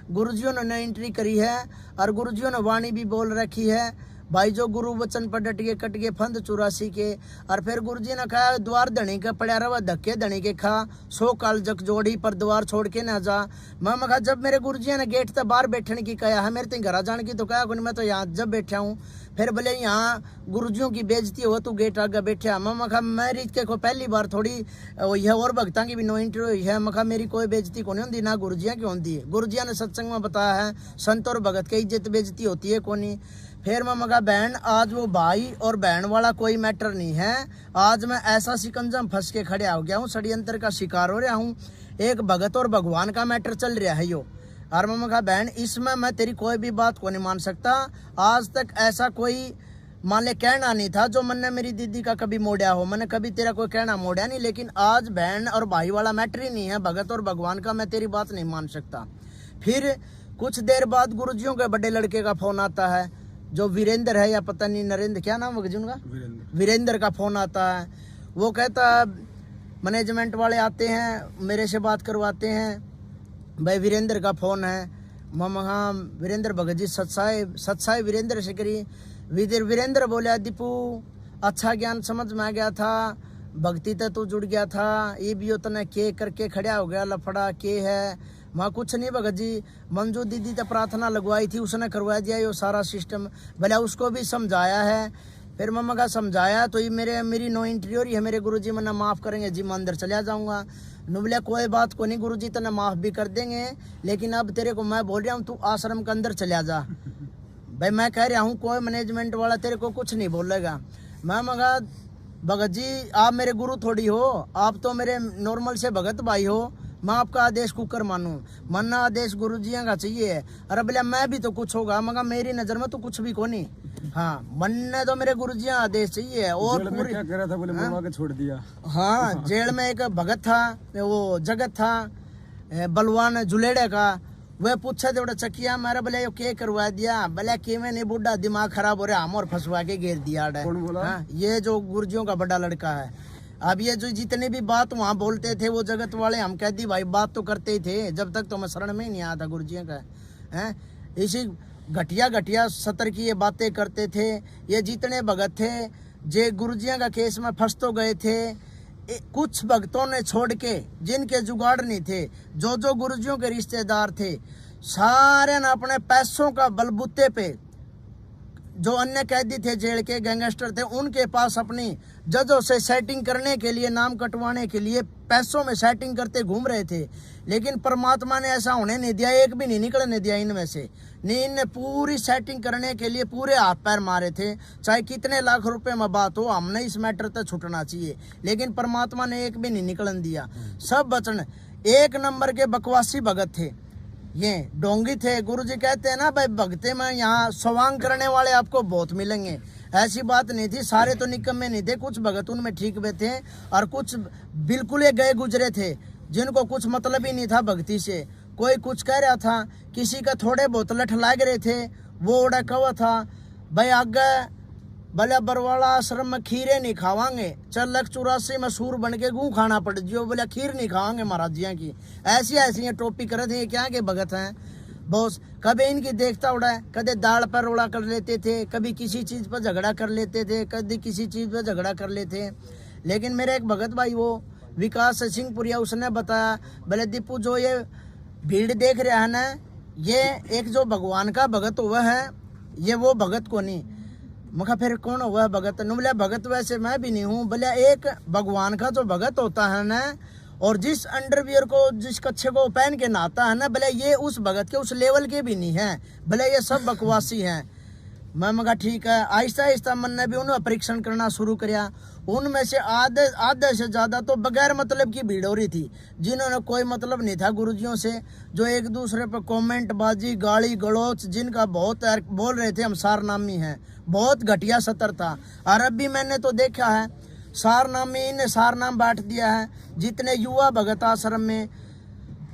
गुरुजियों ने एंट्री करी है और गुरुजियों ने वाणी भी बोल रखी है भाई, जो गुरु वचन पर डट के कट के फंद 84 के। और फिर गुरुजी ने कहा द्वार धनी का पड़ा रहा धक्के धनी के खा, 100 काल जग जोड़ी पर द्वार छोड़ के ना जा। मैं कहा जब मेरे गुरुजी ने गेट तक बाहर बैठने की कहा है, मेरे तो घर जाने की तो कहा मैं तो यहाँ जब बैठा हूँ। फिर बोले यहाँ गुरुजियों की बेइज्जती हो तू गेट आगे बैठा। मैं कहा मेरी के को पहली बार थोड़ी यह और भक्ता की भी नो एंट्री हुई है। मैं कहा मेरी कोई बेइज्जती को नहीं होती, ना गुरुजिया की होती है। गुरुजिया ने सत्संग में बताया है संत और भगत की इज्जत बेइज्जती होती है कोनी। फिर मैं कहा बहन आज वो भाई और बहन वाला कोई मैटर नहीं है, आज मैं ऐसा शिकंजा में फंस के खड़े हो गया हूँ, षड्यंत्र का शिकार हो रहा हूँ, एक भगत और भगवान का मैटर चल रहा है यो। और मैं कहा बहन इसमें मैं तेरी कोई भी बात को नहीं मान सकता, आज तक ऐसा कोई मान ले कहना नहीं था जो मैंने मेरी दीदी का कभी मोड़ा हो, मैंने कभी तेरा कोई कहना मोड़ा नहीं। लेकिन आज बहन और भाई वाला मैटर ही नहीं है, भगत और भगवान का मैं तेरी बात नहीं मान सकता। फिर कुछ देर बाद गुरुजियों के बड़े लड़के का फोन आता है, जो वीरेंद्र है या पता नहीं नरेंद्र, क्या नाम है उनका, वीरेंद्र का फोन आता है। वो कहता मैनेजमेंट वाले आते हैं मेरे से बात करवाते हैं भाई वीरेंद्र का फोन है। हाँ वीरेंद्र भगत जी सत्साई वीरेंद्र से करी। वीरेंद्र बोला दीपू अच्छा ज्ञान समझ में आ गया था, भक्ति तो तू जुड़ गया था, ये भी उतना के करके खड़ा हो गया लफड़ा के है। वहाँ कुछ नहीं भगत जी, मंजू दीदी तो प्रार्थना लगवाई थी उसने करवा दिया ये सारा सिस्टम, भले उसको भी समझाया है फिर मम्मा का समझाया तो ये मेरी नो एंट्री हो रही है, मेरे गुरुजी मना माफ करेंगे जी, मैं अंदर चला जाऊंगा। नुबलिया कोई बात को नहीं, गुरुजी तने माफ भी कर देंगे, लेकिन अब तेरे को मैं बोल रहा हूँ तू आश्रम के अंदर चला जा। भाई मैं कह रहा हूँ कोई मैनेजमेंट वाला तेरे को कुछ नहीं बोलेगा। मैं मगा भगत जी आप मेरे गुरु थोड़ी हो, आप तो मेरे नॉर्मल से भगत भाई हो, मैं आपका आदेश कुकर मानूं, मानना आदेश गुरु जी का चाहिए। अरे बोले मैं भी तो कुछ होगा, मगर मेरी नजर में तो कुछ भी को नहीं। हाँ मनने तो मेरे गुरु जी आदेश चाहिए। और पूरी क्या कह रहा था, बोले मरवा के छोड़ दिया। हाँ जेल में एक भगत था, वो जगत था बलवान जुलेड़े का, वह पूछा थे चकिया मारा, बोले यो के करवा दिया, बोले कि मैं नहीं बुढ़ा दिमाग खराब हो रहा, हम और फंसवा के घेर दिया। कौन बोला? हाँ ये जो गुरुजियों का बड़ा लड़का है। अब ये जो जितने भी बात वहाँ बोलते थे वो जगत वाले, हम कहती भाई बात तो करते ही थे, जब तक तो मैं शरण में ही नहीं आया था गुरुजियों का है। इसी घटिया घटिया सतर की ये बातें करते थे। ये जितने भगत थे जे गुरुजियों का केस में फंस तो गए थे, कुछ भक्तों ने छोड़ के जिनके जुगाड़ नहीं थे, जो गुरुजियों के रिश्तेदार थे, सारे ने अपने पैसों का बलबूते पे, जो अन्य कैदी थे जेल के गैंगस्टर थे, उनके पास अपनी जजों से सेटिंग करने के लिए, नाम कटवाने के लिए पैसों में सेटिंग करते घूम रहे थे। लेकिन परमात्मा ने ऐसा होने नहीं दिया, एक भी नहीं निकलने दिया इनमें से। नहीं, इनने पूरी सेटिंग करने के लिए पूरे हाथ पैर मारे थे, चाहे कितने लाख रुपए में बात हो, हमने इस मैटर तक छूटना चाहिए, लेकिन परमात्मा ने एक भी नहीं निकलन दिया। सब बचन एक नंबर के बकवासी भगत थे, ये डोंगी थे। गुरुजी कहते हैं ना भाई भगते में यहाँ स्वांग करने वाले आपको बहुत मिलेंगे, ऐसी बात नहीं थी। सारे तो निकम्मे नहीं थे, कुछ भगत उनमें ठीक भी थे और कुछ बिल्कुल ही गए गुजरे थे, जिनको कुछ मतलब ही नहीं था भक्ति से। कोई कुछ कह रहा था, किसी का थोड़े बहुत लठ लाग रहे थे, वो उड़ा कवा था भाई आगे भले बरवाला आश्रम में खीरे नहीं खावांगे, चल 84 में सूर बन के गूँ खाना पड़ जियो, बोले खीर नहीं खावांगे महाराज जिया की। ऐसी ऐसी टोपी करे थे, ये क्या के भगत हैं बॉस। कभी इनकी देखता उड़ा है, कभी दाल पर रोड़ा कर लेते थे, कभी किसी चीज़ पर झगड़ा कर लेते थे, कभी किसी चीज़ पर झगड़ा कर लेते। लेकिन मेरे एक भगत भाई वो विकास सिंहपुरिया, उसने बताया बोले दीपू जो ये भीड़ देख रहा है ना, ये एक जो भगवान का भगत हुआ है, ये वो भगत को नहीं। मखा फिर कौन हुआ है भगत? बोले भगत वैसे मैं भी नहीं हूँ, बोले एक भगवान का जो भगत होता है ना, और जिस अंडरवियर को जिस कच्छे को पहन के नहाता है ना, बोले ये उस भगत के उस लेवल के भी नहीं है, बोले ये सब बकवासी हैं। मैं मगा ठीक है। आहिस्ता आहिस्ता मन ने भी उन्हें परीक्षण करना शुरू किया। उनमें से आधे से ज़्यादा तो बगैर मतलब की भीड़ हो रही थी, जिन्होंने कोई मतलब नहीं था गुरुजियों से, जो एक दूसरे पर कमेंट बाजी गाली गलौच जिनका बहुत बोल रहे थे हम सारनामी हैं, बहुत घटिया सतर था। और अब भी मैंने तो देखा है सारनामी, इन्हें सारनाम बांट दिया है जितने युवा भगत आश्रम में,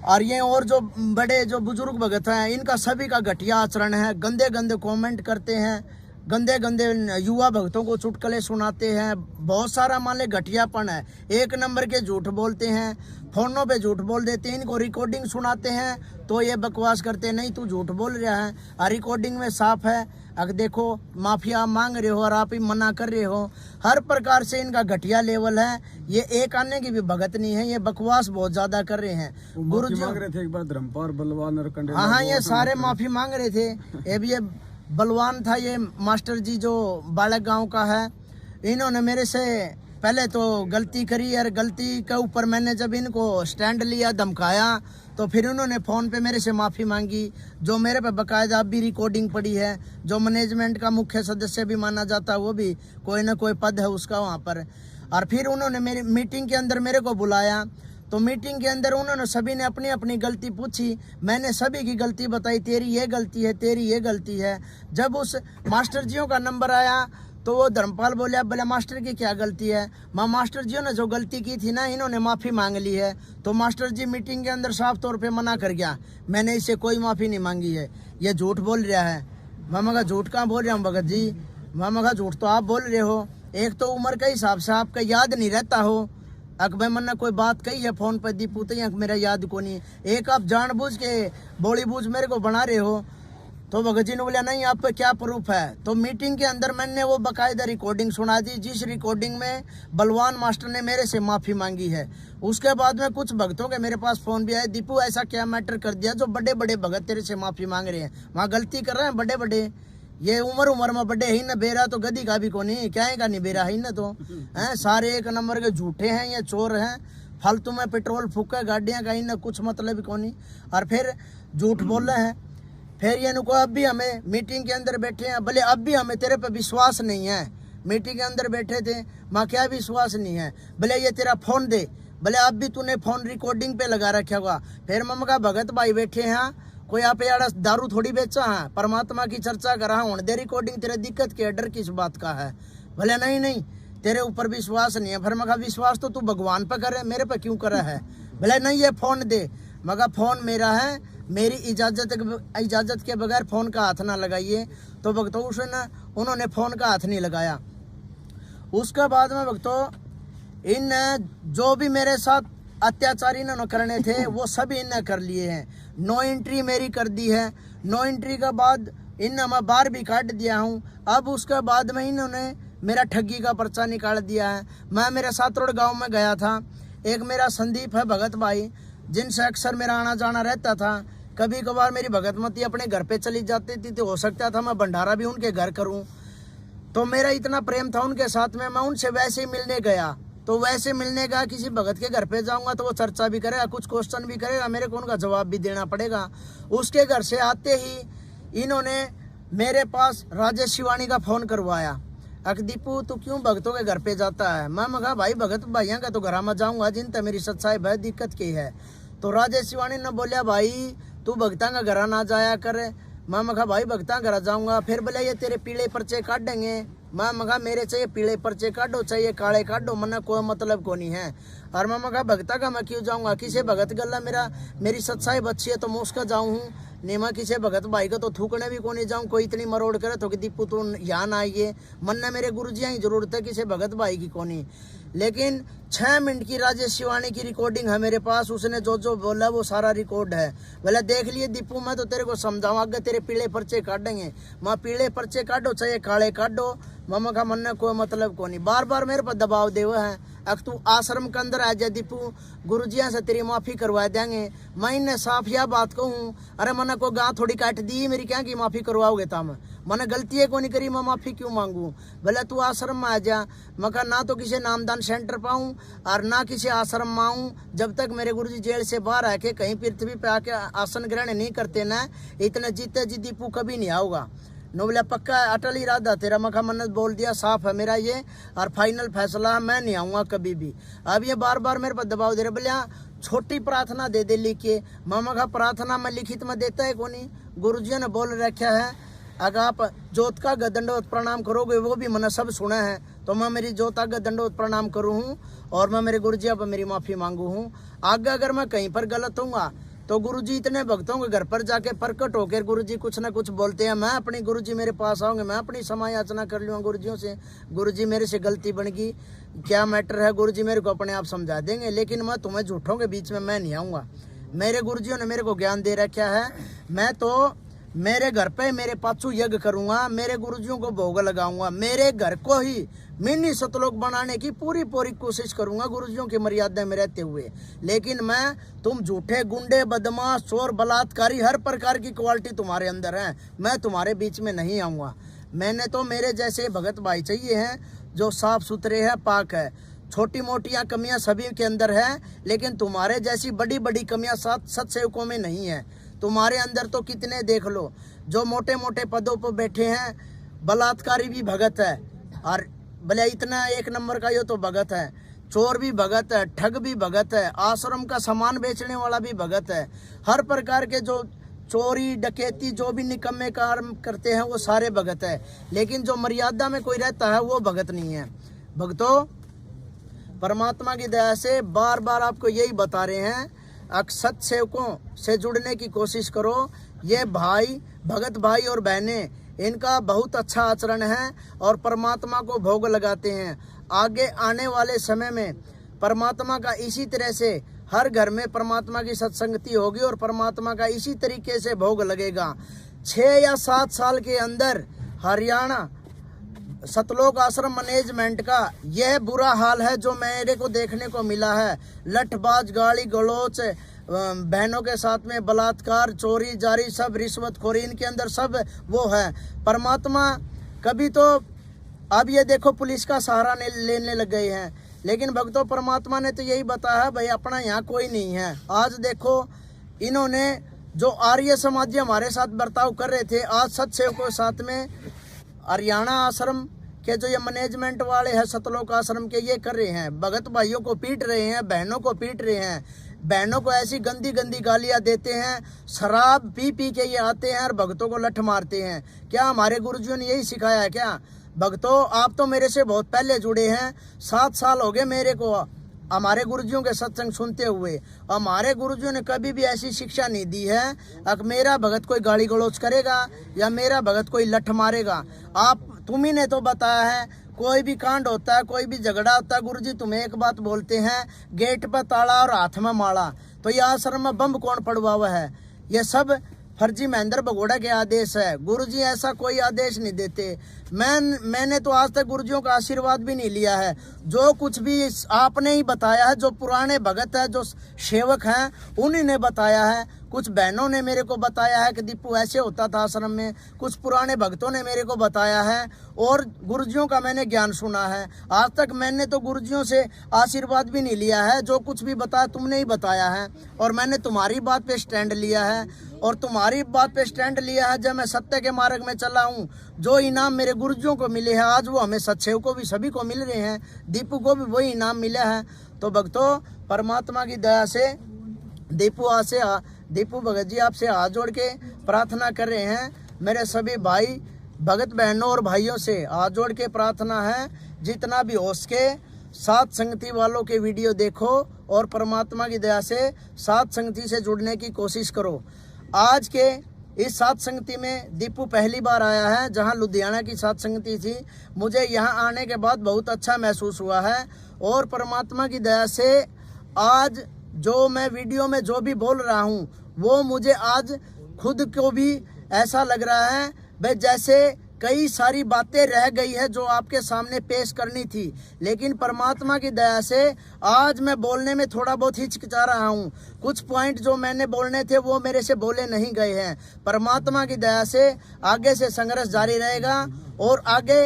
और ये और जो बड़े जो बुजुर्ग भगत हैं इनका सभी का घटिया आचरण है। गंदे गंदे कमेंट करते हैं, गंदे गंदे युवा भक्तों को चुटकुले सुनाते हैं, बहुत सारा मान ले घटियापन है। एक नंबर के झूठ बोलते हैं, फोनों पे झूठ बोल देते हैं, इनको रिकॉर्डिंग सुनाते हैं तो ये बकवास करते हैं नहीं तू झूठ बोल रहा है, और रिकॉर्डिंग में साफ है अगर देखो माफिया मांग रहे हो और आप ही मना कर रहे हो। हर प्रकार से इनका घटिया लेवल है। ये एक आने की भी भगत नहीं है, ये बकवास बहुत ज्यादा कर रहे हैं। गुरु जी मांग रहे थे एक बार धर्मपाल बलवान और कंडे, हाँ ये सारे माफी मांग रहे थे। ये बलवान था, ये मास्टर जी जो बालक गांव का है, इन्होंने मेरे से पहले तो गलती करी, और गलती के ऊपर मैंने जब इनको स्टैंड लिया धमकाया तो फिर उन्होंने फ़ोन पे मेरे से माफ़ी मांगी, जो मेरे पे बकायदा अब भी रिकॉर्डिंग पड़ी है। जो मैनेजमेंट का मुख्य सदस्य भी माना जाता है, वो भी कोई ना कोई पद है उसका वहाँ पर। और फिर उन्होंने मेरी मीटिंग के अंदर मेरे को बुलाया, तो मीटिंग के अंदर उन्होंने सभी ने अपनी अपनी गलती पूछी, मैंने सभी की गलती बताई, तेरी ये गलती है, तेरी ये गलती है। जब उस मास्टर जियों का नंबर आया तो वो धर्मपाल बोले बोले मास्टर की क्या गलती है? मास्टर जी ने जो गलती की थी ना, इन्होंने माफ़ी मांग ली है। तो मास्टर जी मीटिंग के अंदर साफ तौर पे मना कर गया, मैंने इससे कोई माफ़ी नहीं मांगी है, ये झूठ बोल रहा है। मामा का झूठ कहाँ बोल रहा हूँ भगत जी? मामा का झूठ तो आप बोल रहे हो। एक तो उम्र के हिसाब से आपका याद नहीं रहता हो, अकबर मन ने कोई बात कही है फ़ोन पर दीपू तो मेरा याद को नहीं। एक आप जानबूझ के बोली बूझ मेरे को बना रहे हो। तो भगत जी ने बोला नहीं आप पे क्या प्रूफ है? तो मीटिंग के अंदर मैंने वो बाकायदा रिकॉर्डिंग सुना दी, जिस रिकॉर्डिंग में बलवान मास्टर ने मेरे से माफ़ी मांगी है। उसके बाद में कुछ भक्तों के मेरे पास फ़ोन भी आए, दीपू ऐसा क्या मैटर कर दिया जो बड़े बड़े भगत तेरे से माफ़ी मांग रहे हैं, वहाँ गलती कर रहे हैं बड़े बड़े, ये उम्र में बड़े ही न, बेरा तो गदी का भी को नहीं, क्या है का नहीं बेरा ही न, तो हैं सारे एक नंबर के झूठे हैं, ये चोर हैं, फालतू में पेट्रोल फूका गाड़ियां का ही न, कुछ मतलब को नहीं, और फिर झूठ बोल रहे हैं। फिर ये नुको अब भी हमें मीटिंग के अंदर बैठे हैं, भले अब भी हमें तेरे पे विश्वास नहीं है, मीटिंग के अंदर बैठे थे माँ क्या विश्वास नहीं है, भले ये तेरा फोन दे, भले अब भी तूने फोन रिकॉर्डिंग पे लगा रखा होगा। फिर मम्मा का भगत भाई बैठे हैं, कोई आप यार दारू थोड़ी बेचा है, परमात्मा की चर्चा कर रहा हूँ, दे रिकॉर्डिंग, तेरे दिक्कत के डर किस बात का है, भले नहीं नहीं तेरे ऊपर विश्वास नहीं है। फिर मगा विश्वास तो तू भगवान पे करे, मेरे पे क्यों करे है, भले नहीं ये फोन दे, मगा फोन मेरा है, मेरी इजाजत के बगैर फोन का हाथ ना लगाइए। तो भक्तों उन्होंने फोन का हाथ नहीं लगाया। उसके बाद में भक्तों इन जो भी मेरे साथ अत्याचार इन्होंने करने थे वो सभी इन्होंने कर लिए हैं। नो एंट्री मेरी कर दी है, नो एंट्री के बाद इन्हें मैं बाहर भी काट दिया हूँ। अब उसके बाद में इन्होंने मेरा ठगी का पर्चा निकाल दिया है। मैं मेरे सातरोड गांव में गया था, एक मेरा संदीप है भगत भाई, जिनसे अक्सर मेरा आना जाना रहता था। कभी कभार मेरी भगतमती अपने घर पे चली जाती थी तो हो सकता था मैं भंडारा भी उनके घर करूं। तो मेरा इतना प्रेम था उनके साथ में, मैं उनसे वैसे ही मिलने गया। तो वैसे मिलने का किसी भगत के घर पे जाऊंगा तो वो चर्चा भी करेगा, कुछ क्वेश्चन भी करेगा, मेरे को उनका जवाब भी देना पड़ेगा। उसके घर से आते ही इन्होंने मेरे पास राजेश शिवानी का फोन करवाया, अक दीपू तू क्यों भगतों के घर पे जाता है। मैं कहा भाई भगत भाइयों का तो घर में जाऊंगा जिन तक मेरी सच्चाई बहुत दिक्कत की है। तो राजेश शिवानी ने बोलिया भाई तू भगता का घर ना जाया कर। मैं कहा भाई भगता घर जाऊंगा। फिर बोले ये तेरे पीले पर्चे काटेंगे। मैं कहा मेरे चाहिए पीले पर्चे काटो चाहिए काले काटो, मना कोई मतलब को नहीं है। और मैं कहा भगता का मैं क्यों जाऊंगा, किसी भगत गला मेरी सच्चाई बच्ची है तो मैं उसका जाऊँ हूँ, नहीं मैं किसी भगत भाई का तो थूकने भी को नहीं जाऊँ। कोई इतनी मरोड़ करे तो कि दीपू तू यहाँ ना आइए, मन मेरे गुरुजी ही जरूरत है, किसी भगत भाई की को नहीं। लेकिन 6 मिनट की राजेश शिवानी की रिकॉर्डिंग है मेरे पास, उसने जो जो बोला वो सारा रिकॉर्ड है। बोला देख लिए दीपू मैं तो तेरे को समझाऊँ, आगे तेरे पीले पर्चे काटेंगे। मैं पीले पर्चे काटो चाहे काले काटो, मम्मा का मन ने कोई मतलब को नहीं। बार बार मेरे पर दबाव दे हुए हैं, अब तू आश्रम के अंदर आ जा दीपू, गुरुजिया से तेरी माफी करवा देंगे। मैं इन्हें साफ यह बात कहूँ, अरे मैंने को गाँव थोड़ी काट दी, मेरी क्या की माफी करवाओगे तम, मैंने गलती है को नहीं करी, मैं माफी क्यों मांगू। भले तू आश्रम में आ जा। मैं कहा ना तो किसी नामदान सेंटर पाऊँ और ना किसी आश्रम में आऊँ, जब तक मेरे गुरुजी जेल से बाहर आके कहीं पृथ्वी पे आके आसन ग्रहण नहीं करते ना, इतने जीते जी दीपू कभी नहीं आऊगा। नोबला पक्का अटल इरादा तेरा, मखा मन्नत बोल दिया, साफ है मेरा ये और फाइनल फैसला, मैं नहीं आऊँगा कभी भी। अब ये बार बार मेरे पर दबाव दे रहे, बोले छोटी प्रार्थना दे दे लिख के। मामा का प्रार्थना में लिखित में देता है कोनी, गुरुजी ने बोल रखा है अगर आप जोत का दंडवत प्रणाम करोगे, वो भी मैंने सब सुना है, तो मैं मेरी जोत का दंडवत प्रणाम करूँ हूँ और मैं मेरे गुरुजी पर मेरी माफ़ी मांगू हूँ। आगे अगर मैं कहीं पर गलत हूँगा तो गुरुजी इतने भक्तों के घर पर जाके प्रकट होकर गुरुजी कुछ ना कुछ बोलते हैं, मैं अपनी गुरुजी मेरे पास आऊँगे, मैं अपनी समय याचना कर लूँगा गुरुजियों से, गुरुजी मेरे से गलती बन गई, क्या मैटर है गुरुजी मेरे को अपने आप समझा देंगे। लेकिन मैं तुम्हें झूठों के बीच में मैं नहीं आऊँगा। मेरे गुरुजियों ने मेरे को ज्ञान दे रखा है, मैं तो मेरे घर पे मेरे पाछू यज्ञ करूँगा, मेरे गुरुजियों को भोग लगाऊंगा, मेरे घर को ही मिनी सतलोक बनाने की पूरी कोशिश करूंगा गुरुजियों की मर्यादा में रहते हुए। लेकिन मैं तुम झूठे गुंडे बदमाश चोर बलात्कारी हर प्रकार की क्वालिटी तुम्हारे अंदर है, मैं तुम्हारे बीच में नहीं आऊँगा। मैंने तो मेरे जैसे भगत भाई चाहिए हैं जो साफ सुथरे है, पाक है। छोटी मोटियाँ कमियाँ सभी के अंदर है, लेकिन तुम्हारे जैसी बड़ी बड़ी कमियाँ सत्सेवकों में नहीं है। तुम्हारे अंदर तो कितने देख लो, जो मोटे मोटे पदों पर बैठे हैं, बलात्कारी भी भगत है, और भले इतना एक नंबर का ये तो भगत है, चोर भी भगत है, ठग भी भगत है, आश्रम का सामान बेचने वाला भी भगत है। हर प्रकार के जो चोरी डकैती जो भी निकम्मे काम करते हैं वो सारे भगत है, लेकिन जो मर्यादा में कोई रहता है वो भगत नहीं है। भक्तों, परमात्मा की दया से बार बार आपको यही बता रहे हैं, सत सेवकों से जुड़ने की कोशिश करो। ये भाई भगत भाई और बहनें, इनका बहुत अच्छा आचरण है और परमात्मा को भोग लगाते हैं। आगे आने वाले समय में परमात्मा का इसी तरह से हर घर में परमात्मा की सत्संगति होगी और परमात्मा का इसी तरीके से भोग लगेगा। 6 या 7 साल के अंदर हरियाणा सतलोक आश्रम मैनेजमेंट का यह बुरा हाल है जो मेरे को देखने को मिला है। लठबाज, गाली गलौच, बहनों के साथ में बलात्कार, चोरी जारी, सब रिश्वतखोरी इनके अंदर सब वो है। परमात्मा कभी तो अब ये देखो पुलिस का सहारा लेने लग गए हैं, लेकिन भक्तों परमात्मा ने तो यही बताया भाई अपना यहाँ कोई नहीं है। आज देखो इन्होंने जो आर्य समाजी हमारे साथ बर्ताव कर रहे थे, आज सत्सेवकों के साथ में हरियाणा आश्रम के जो ये मैनेजमेंट वाले हैं सतलोक आश्रम के, ये कर रहे हैं। भगत भाइयों को पीट रहे हैं, बहनों को पीट रहे हैं, बहनों को ऐसी गंदी गंदी गालियां देते हैं। शराब पी पी के ये आते हैं और भक्तों को लठ मारते हैं। क्या हमारे गुरुजियों ने यही सिखाया है क्या? भक्तों आप तो मेरे से बहुत पहले जुड़े हैं, 7 साल हो गए मेरे को हमारे गुरुजियों के सत्संग सुनते हुए। हमारे गुरुजियों ने कभी भी ऐसी शिक्षा नहीं दी है अब मेरा भगत कोई गाली गलौच करेगा या मेरा भगत कोई लठ मारेगा। आप तुम्ही ने तो बताया है कोई भी कांड होता है, कोई भी झगड़ा होता है, गुरुजी तुम्हें एक बात बोलते हैं, गेट पर ताला और हाथ में माला। तो ये आश्रम में बम कौन पड़वा हुआ है? ये सब फर्जी महेंद्र भगोड़ा के आदेश है। गुरुजी ऐसा कोई आदेश नहीं देते। मैंने तो आज तक गुरुजियों का आशीर्वाद भी नहीं लिया है। जो कुछ भी आपने ही बताया है, जो पुराने भगत है, जो सेवक हैं, उन्हीं ने बताया है। कुछ बहनों ने मेरे को बताया है कि दीपू ऐसे होता था आश्रम में, कुछ पुराने भक्तों ने मेरे को बताया है और गुरुजियों का मैंने ज्ञान सुना है। आज तक मैंने तो गुरुजियों से आशीर्वाद भी नहीं लिया है। जो कुछ भी बताया तुमने ही बताया है और मैंने तुम्हारी बात पे स्टैंड लिया है और तुम्हारी बात पे स्टैंड लिया है। जब मैं सत्य के मार्ग में चला हूँ, जो इनाम मेरे गुरुजियों को मिले हैं आज वो हमें सत्सेव को भी सभी को मिल रहे हैं, दीपू को भी वही इनाम मिला है। तो भक्तों परमात्मा की दया से दीपू भगत जी आपसे हाथ जोड़ के प्रार्थना कर रहे हैं। मेरे सभी भाई भगत बहनों और भाइयों से हाथ जोड़ के प्रार्थना है, जितना भी हो सके साथ संगति वालों के वीडियो देखो और परमात्मा की दया से साथ संगति से जुड़ने की कोशिश करो। आज के इस साथ संगति में दीपू पहली बार आया है, जहां लुधियाना की साथ संगति थी। मुझे यहां आने के बाद बहुत अच्छा महसूस हुआ है और परमात्मा की दया से आज जो मैं वीडियो में जो भी बोल रहा हूं वो मुझे आज खुद को भी ऐसा लग रहा है भाई जैसे कई सारी बातें रह गई है जो आपके सामने पेश करनी थी, लेकिन परमात्मा की दया से आज मैं बोलने में थोड़ा बहुत हिचकिचा रहा हूँ। कुछ पॉइंट जो मैंने बोलने थे वो मेरे से बोले नहीं गए हैं। परमात्मा की दया से आगे से संघर्ष जारी रहेगा और आगे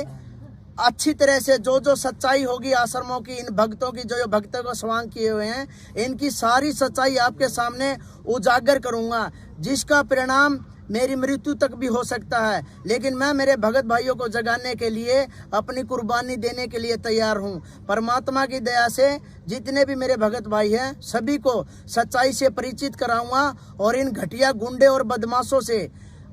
अच्छी तरह से जो सच्चाई होगी आश्रमों की, इन भक्तों की जो भक्तों को स्वांग किए हुए हैं, इनकी सारी सच्चाई आपके सामने उजागर करूंगा, जिसका परिणाम मेरी मृत्यु तक भी हो सकता है। लेकिन मैं मेरे भगत भाइयों को जगाने के लिए अपनी कुर्बानी देने के लिए तैयार हूं। परमात्मा की दया से जितने भी मेरे भगत भाई हैं सभी को सच्चाई से परिचित कराऊंगा और इन घटिया गुंडे और बदमाशों से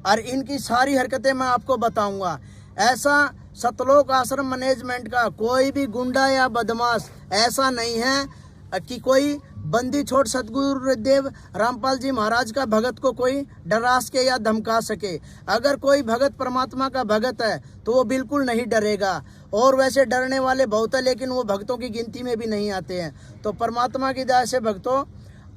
और इनकी सारी हरकतें मैं आपको बताऊंगा। ऐसा सतलोक आश्रम मैनेजमेंट का कोई भी गुंडा या बदमाश ऐसा नहीं है कि कोई बंदी छोड़ सतगुरुदेव रामपाल जी महाराज का भगत को कोई डरा सके या धमका सके। अगर कोई भगत परमात्मा का भगत है तो वो बिल्कुल नहीं डरेगा, और वैसे डरने वाले बहुत है लेकिन वो भक्तों की गिनती में भी नहीं आते हैं। तो परमात्मा की दया से भक्तों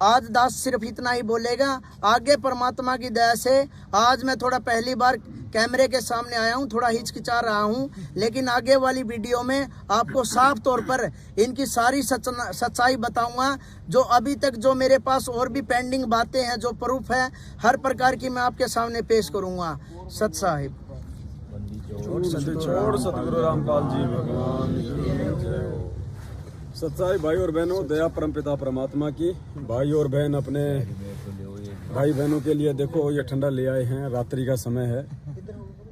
आज दास सिर्फ इतना ही बोलेगा। आगे परमात्मा की दया से आज मैं थोड़ा पहली बार कैमरे के सामने आया हूँ, थोड़ा हिचकिचा रहा हूँ, लेकिन आगे वाली वीडियो में आपको साफ तौर पर इनकी सारी सच्चाई बताऊंगा। जो अभी तक जो मेरे पास और भी पेंडिंग बातें हैं, जो प्रूफ है, हर प्रकार की मैं आपके सामने पेश करूंगा। सत साहिब छोड़ सतगुरु रामपाल जी भगवान की जय हो। सच्चाई भाई और बहनों, दया परमपिता परमात्मा की। भाई और बहन अपने भाई बहनों के लिए देखो ये ठंडा ले आए हैं, रात्रि का समय है,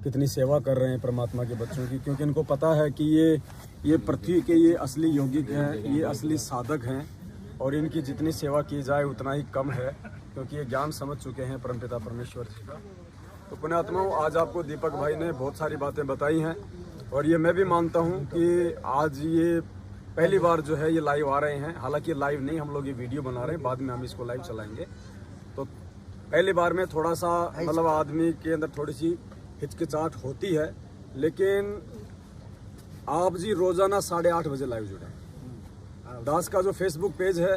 कितनी सेवा कर रहे हैं परमात्मा के बच्चों की, क्योंकि इनको पता है कि ये पृथ्वी के ये असली योगिक हैं, ये असली साधक हैं और इनकी जितनी सेवा की जाए उतना ही कम है, क्योंकि ये ज्ञान समझ चुके हैं परमपिता परमेश्वर जी का। तो पुण्यात्माओं, आज आपको दीपक भाई ने बहुत सारी बातें बताई हैं और ये मैं भी मानता हूँ कि आज ये पहली बार जो है ये लाइव आ रहे हैं। हालांकि लाइव नहीं, हम लोग ये वीडियो बना रहे हैं, बाद में हम इसको लाइव चलाएंगे। तो पहली बार में थोड़ा सा मतलब आदमी के अंदर थोड़ी सी हिचकिचाहट होती है, लेकिन आप जी रोजाना 8:30 बजे लाइव जुड़े। दास का जो फेसबुक पेज है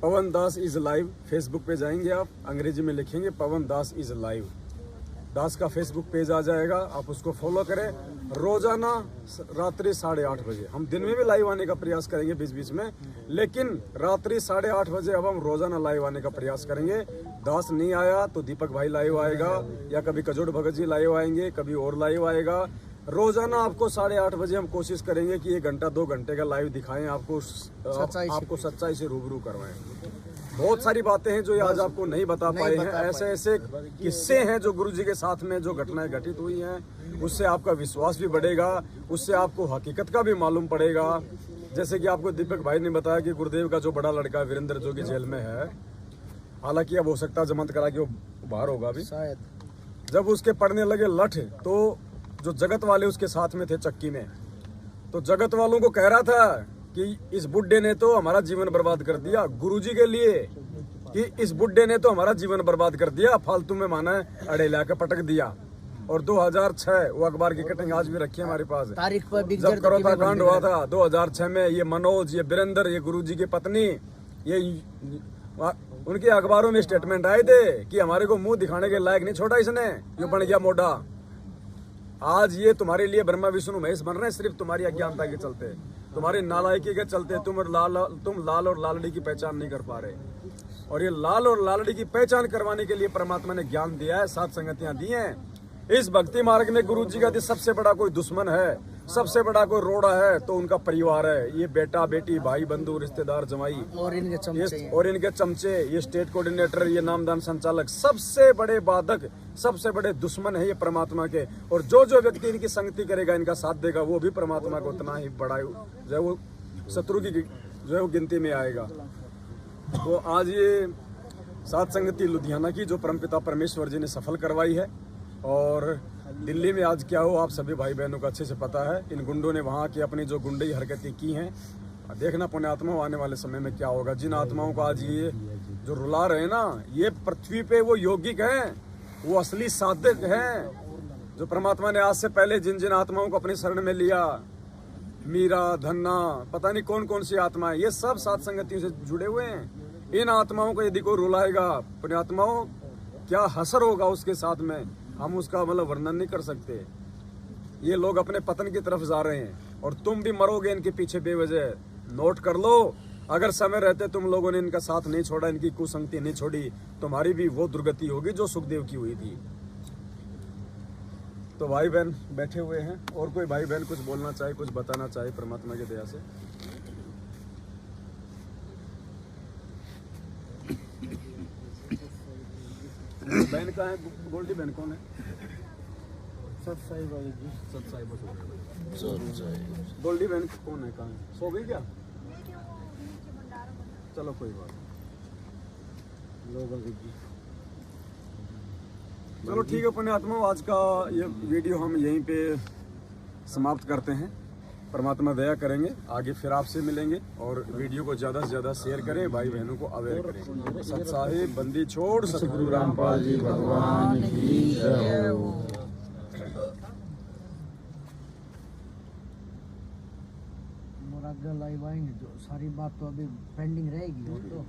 पवन दास इज लाइव, फेसबुक पे जाएंगे आप, अंग्रेजी में लिखेंगे पवन दास इज लाइव, दास का फेसबुक पेज आ जाएगा, आप उसको फॉलो करें। रोजाना रात्रि 8:30 बजे हम दिन में भी लाइव आने का प्रयास करेंगे बीच बीच में, लेकिन रात्रि 8:30 बजे अब हम रोजाना लाइव आने का प्रयास करेंगे। दास नहीं आया तो दीपक भाई लाइव आएगा, या कभी कजोड़ भगत जी लाइव आएंगे, कभी और लाइव आएगा। रोजाना आपको 8:30 बजे हम कोशिश करेंगे कि 1 घंटा 2 घंटे का लाइव दिखाएं, आपको सच्चाई से रूबरू करवाएं। बहुत सारी बातें हैं जो ये आज आपको नहीं बता पाए हैं। ऐसे ऐसे किस्से हैं जो गुरुजी के साथ में जो घटनाएं घटित हुई हैं, उससे आपका विश्वास भी बढ़ेगा, उससे आपको हकीकत का भी मालूम पड़ेगा। जैसे कि आपको दीपक भाई ने बताया कि गुरुदेव का जो बड़ा लड़का वीरेंद्र जो कि जेल में है, हालांकि अब हो सकता है जमानत करा के वो बाहर होगा भी शायद। जब उसके पड़ने लगे लठ, तो जो जगत वाले उसके साथ में थे चक्की में, तो जगत वालों को कह रहा था कि इस बुड्ढे ने तो हमारा जीवन बर्बाद कर दिया, गुरुजी के लिए कि इस बुड्ढे ने तो हमारा जीवन बर्बाद कर दिया, फालतू में माना अड़े लाके पटक दिया। और 2006 वो अखबार की कटिंग आज भी रखी है हमारे पास, तारीख पर जब करोता कांड हुआ था 2006 में, ये मनोज, ये वीरेंद्र, ये गुरुजी की पत्नी, ये उनके अखबारों में स्टेटमेंट आए थे कि हमारे को मुंह दिखाने के लायक नहीं छोड़ा इसने, ये बन गया मोटा। आज ये तुम्हारे लिए ब्रह्मा विष्णु महेश बन रहे हैं सिर्फ तुम्हारी अज्ञानता के चलते, तुम्हारी नालायकी के चलते। तुम लाल और लालड़ी की पहचान नहीं कर पा रहे, और ये लाल और लालड़ी की पहचान करवाने के लिए परमात्मा ने ज्ञान दिया है, 7 संगतियां दी हैं। इस भक्ति मार्ग में गुरुजी का सबसे बड़ा कोई दुश्मन है, सबसे बड़ा कोई रोड़ा है तो उनका परिवार है। ये बेटा बेटी, भाई बंधु, रिश्तेदार, जमाई और इनके चमचे, ये स्टेट कोऑर्डिनेटर, ये नामदान संचालक, सबसे बड़े बाधक, सबसे बड़े दुश्मन है ये परमात्मा के। और जो जो व्यक्ति इनकी संगति करेगा, इनका साथ देगा, वो भी परमात्मा को उतना ही बड़ा जो वो शत्रु की जो है वो गिनती में आएगा। तो आज ये 7 संगति लुधियाना की जो परमपिता परमेश्वर जी ने सफल करवाई है, और दिल्ली में आज क्या हो आप सभी भाई बहनों को अच्छे से पता है। इन गुंडों ने वहाँ की अपनी जो गुंडई हरकतें की हैं, देखना पुण्यात्मा आने वाले समय में क्या होगा। जिन आत्माओं को आज ये जो रुला रहे हैं ना, ये पृथ्वी पे वो यौगिक हैं, वो असली साधक हैं, जो परमात्मा ने आज से पहले जिन जिन आत्माओं को अपनी शरण में लिया, मीरा, धन्ना, पता नहीं कौन कौन सी आत्माएं, ये सब 7 संगतियों से जुड़े हुए हैं। इन आत्माओं को यदि कोई रुलाएगा, पुण्यात्माओं, क्या हसर होगा उसके साथ में, हम उसका मतलब वर्णन नहीं कर सकते। ये लोग अपने पतन की तरफ जा रहे हैं, और तुम भी मरोगे इनके पीछे बेवजह। नोट कर लो, अगर समय रहते तुम लोगों ने इनका साथ नहीं छोड़ा, इनकी कुसंगति नहीं छोड़ी, तुम्हारी भी वो दुर्गति होगी जो सुखदेव की हुई थी। तो भाई बहन बैठे हुए हैं, और कोई भाई बहन कुछ बोलना चाहे, कुछ बताना चाहे परमात्मा की दया से। बहन कहाँ है? गोल्डी बहन कौन है? सतसाई बाबू जी। सतसाई गोल्डी बहन कौन है? कहाँ है? सो गई क्या? चलो कोई बात नहीं। चलो ठीक है पुण्यात्मा, आज का ये वीडियो हम यहीं पे समाप्त करते हैं। परमात्मा दया करेंगे, आगे फिर आपसे मिलेंगे, और वीडियो को ज़्यादा से ज़्यादा शेयर करें, भाई बहनों को अवेयर करें। सत साहिब बंदी छोड़ सतगुरु रामपाल जी भगवान की जय। लाइव आएंगे, जो सारी बात तो अभी पेंडिंग रहेगी, वो तो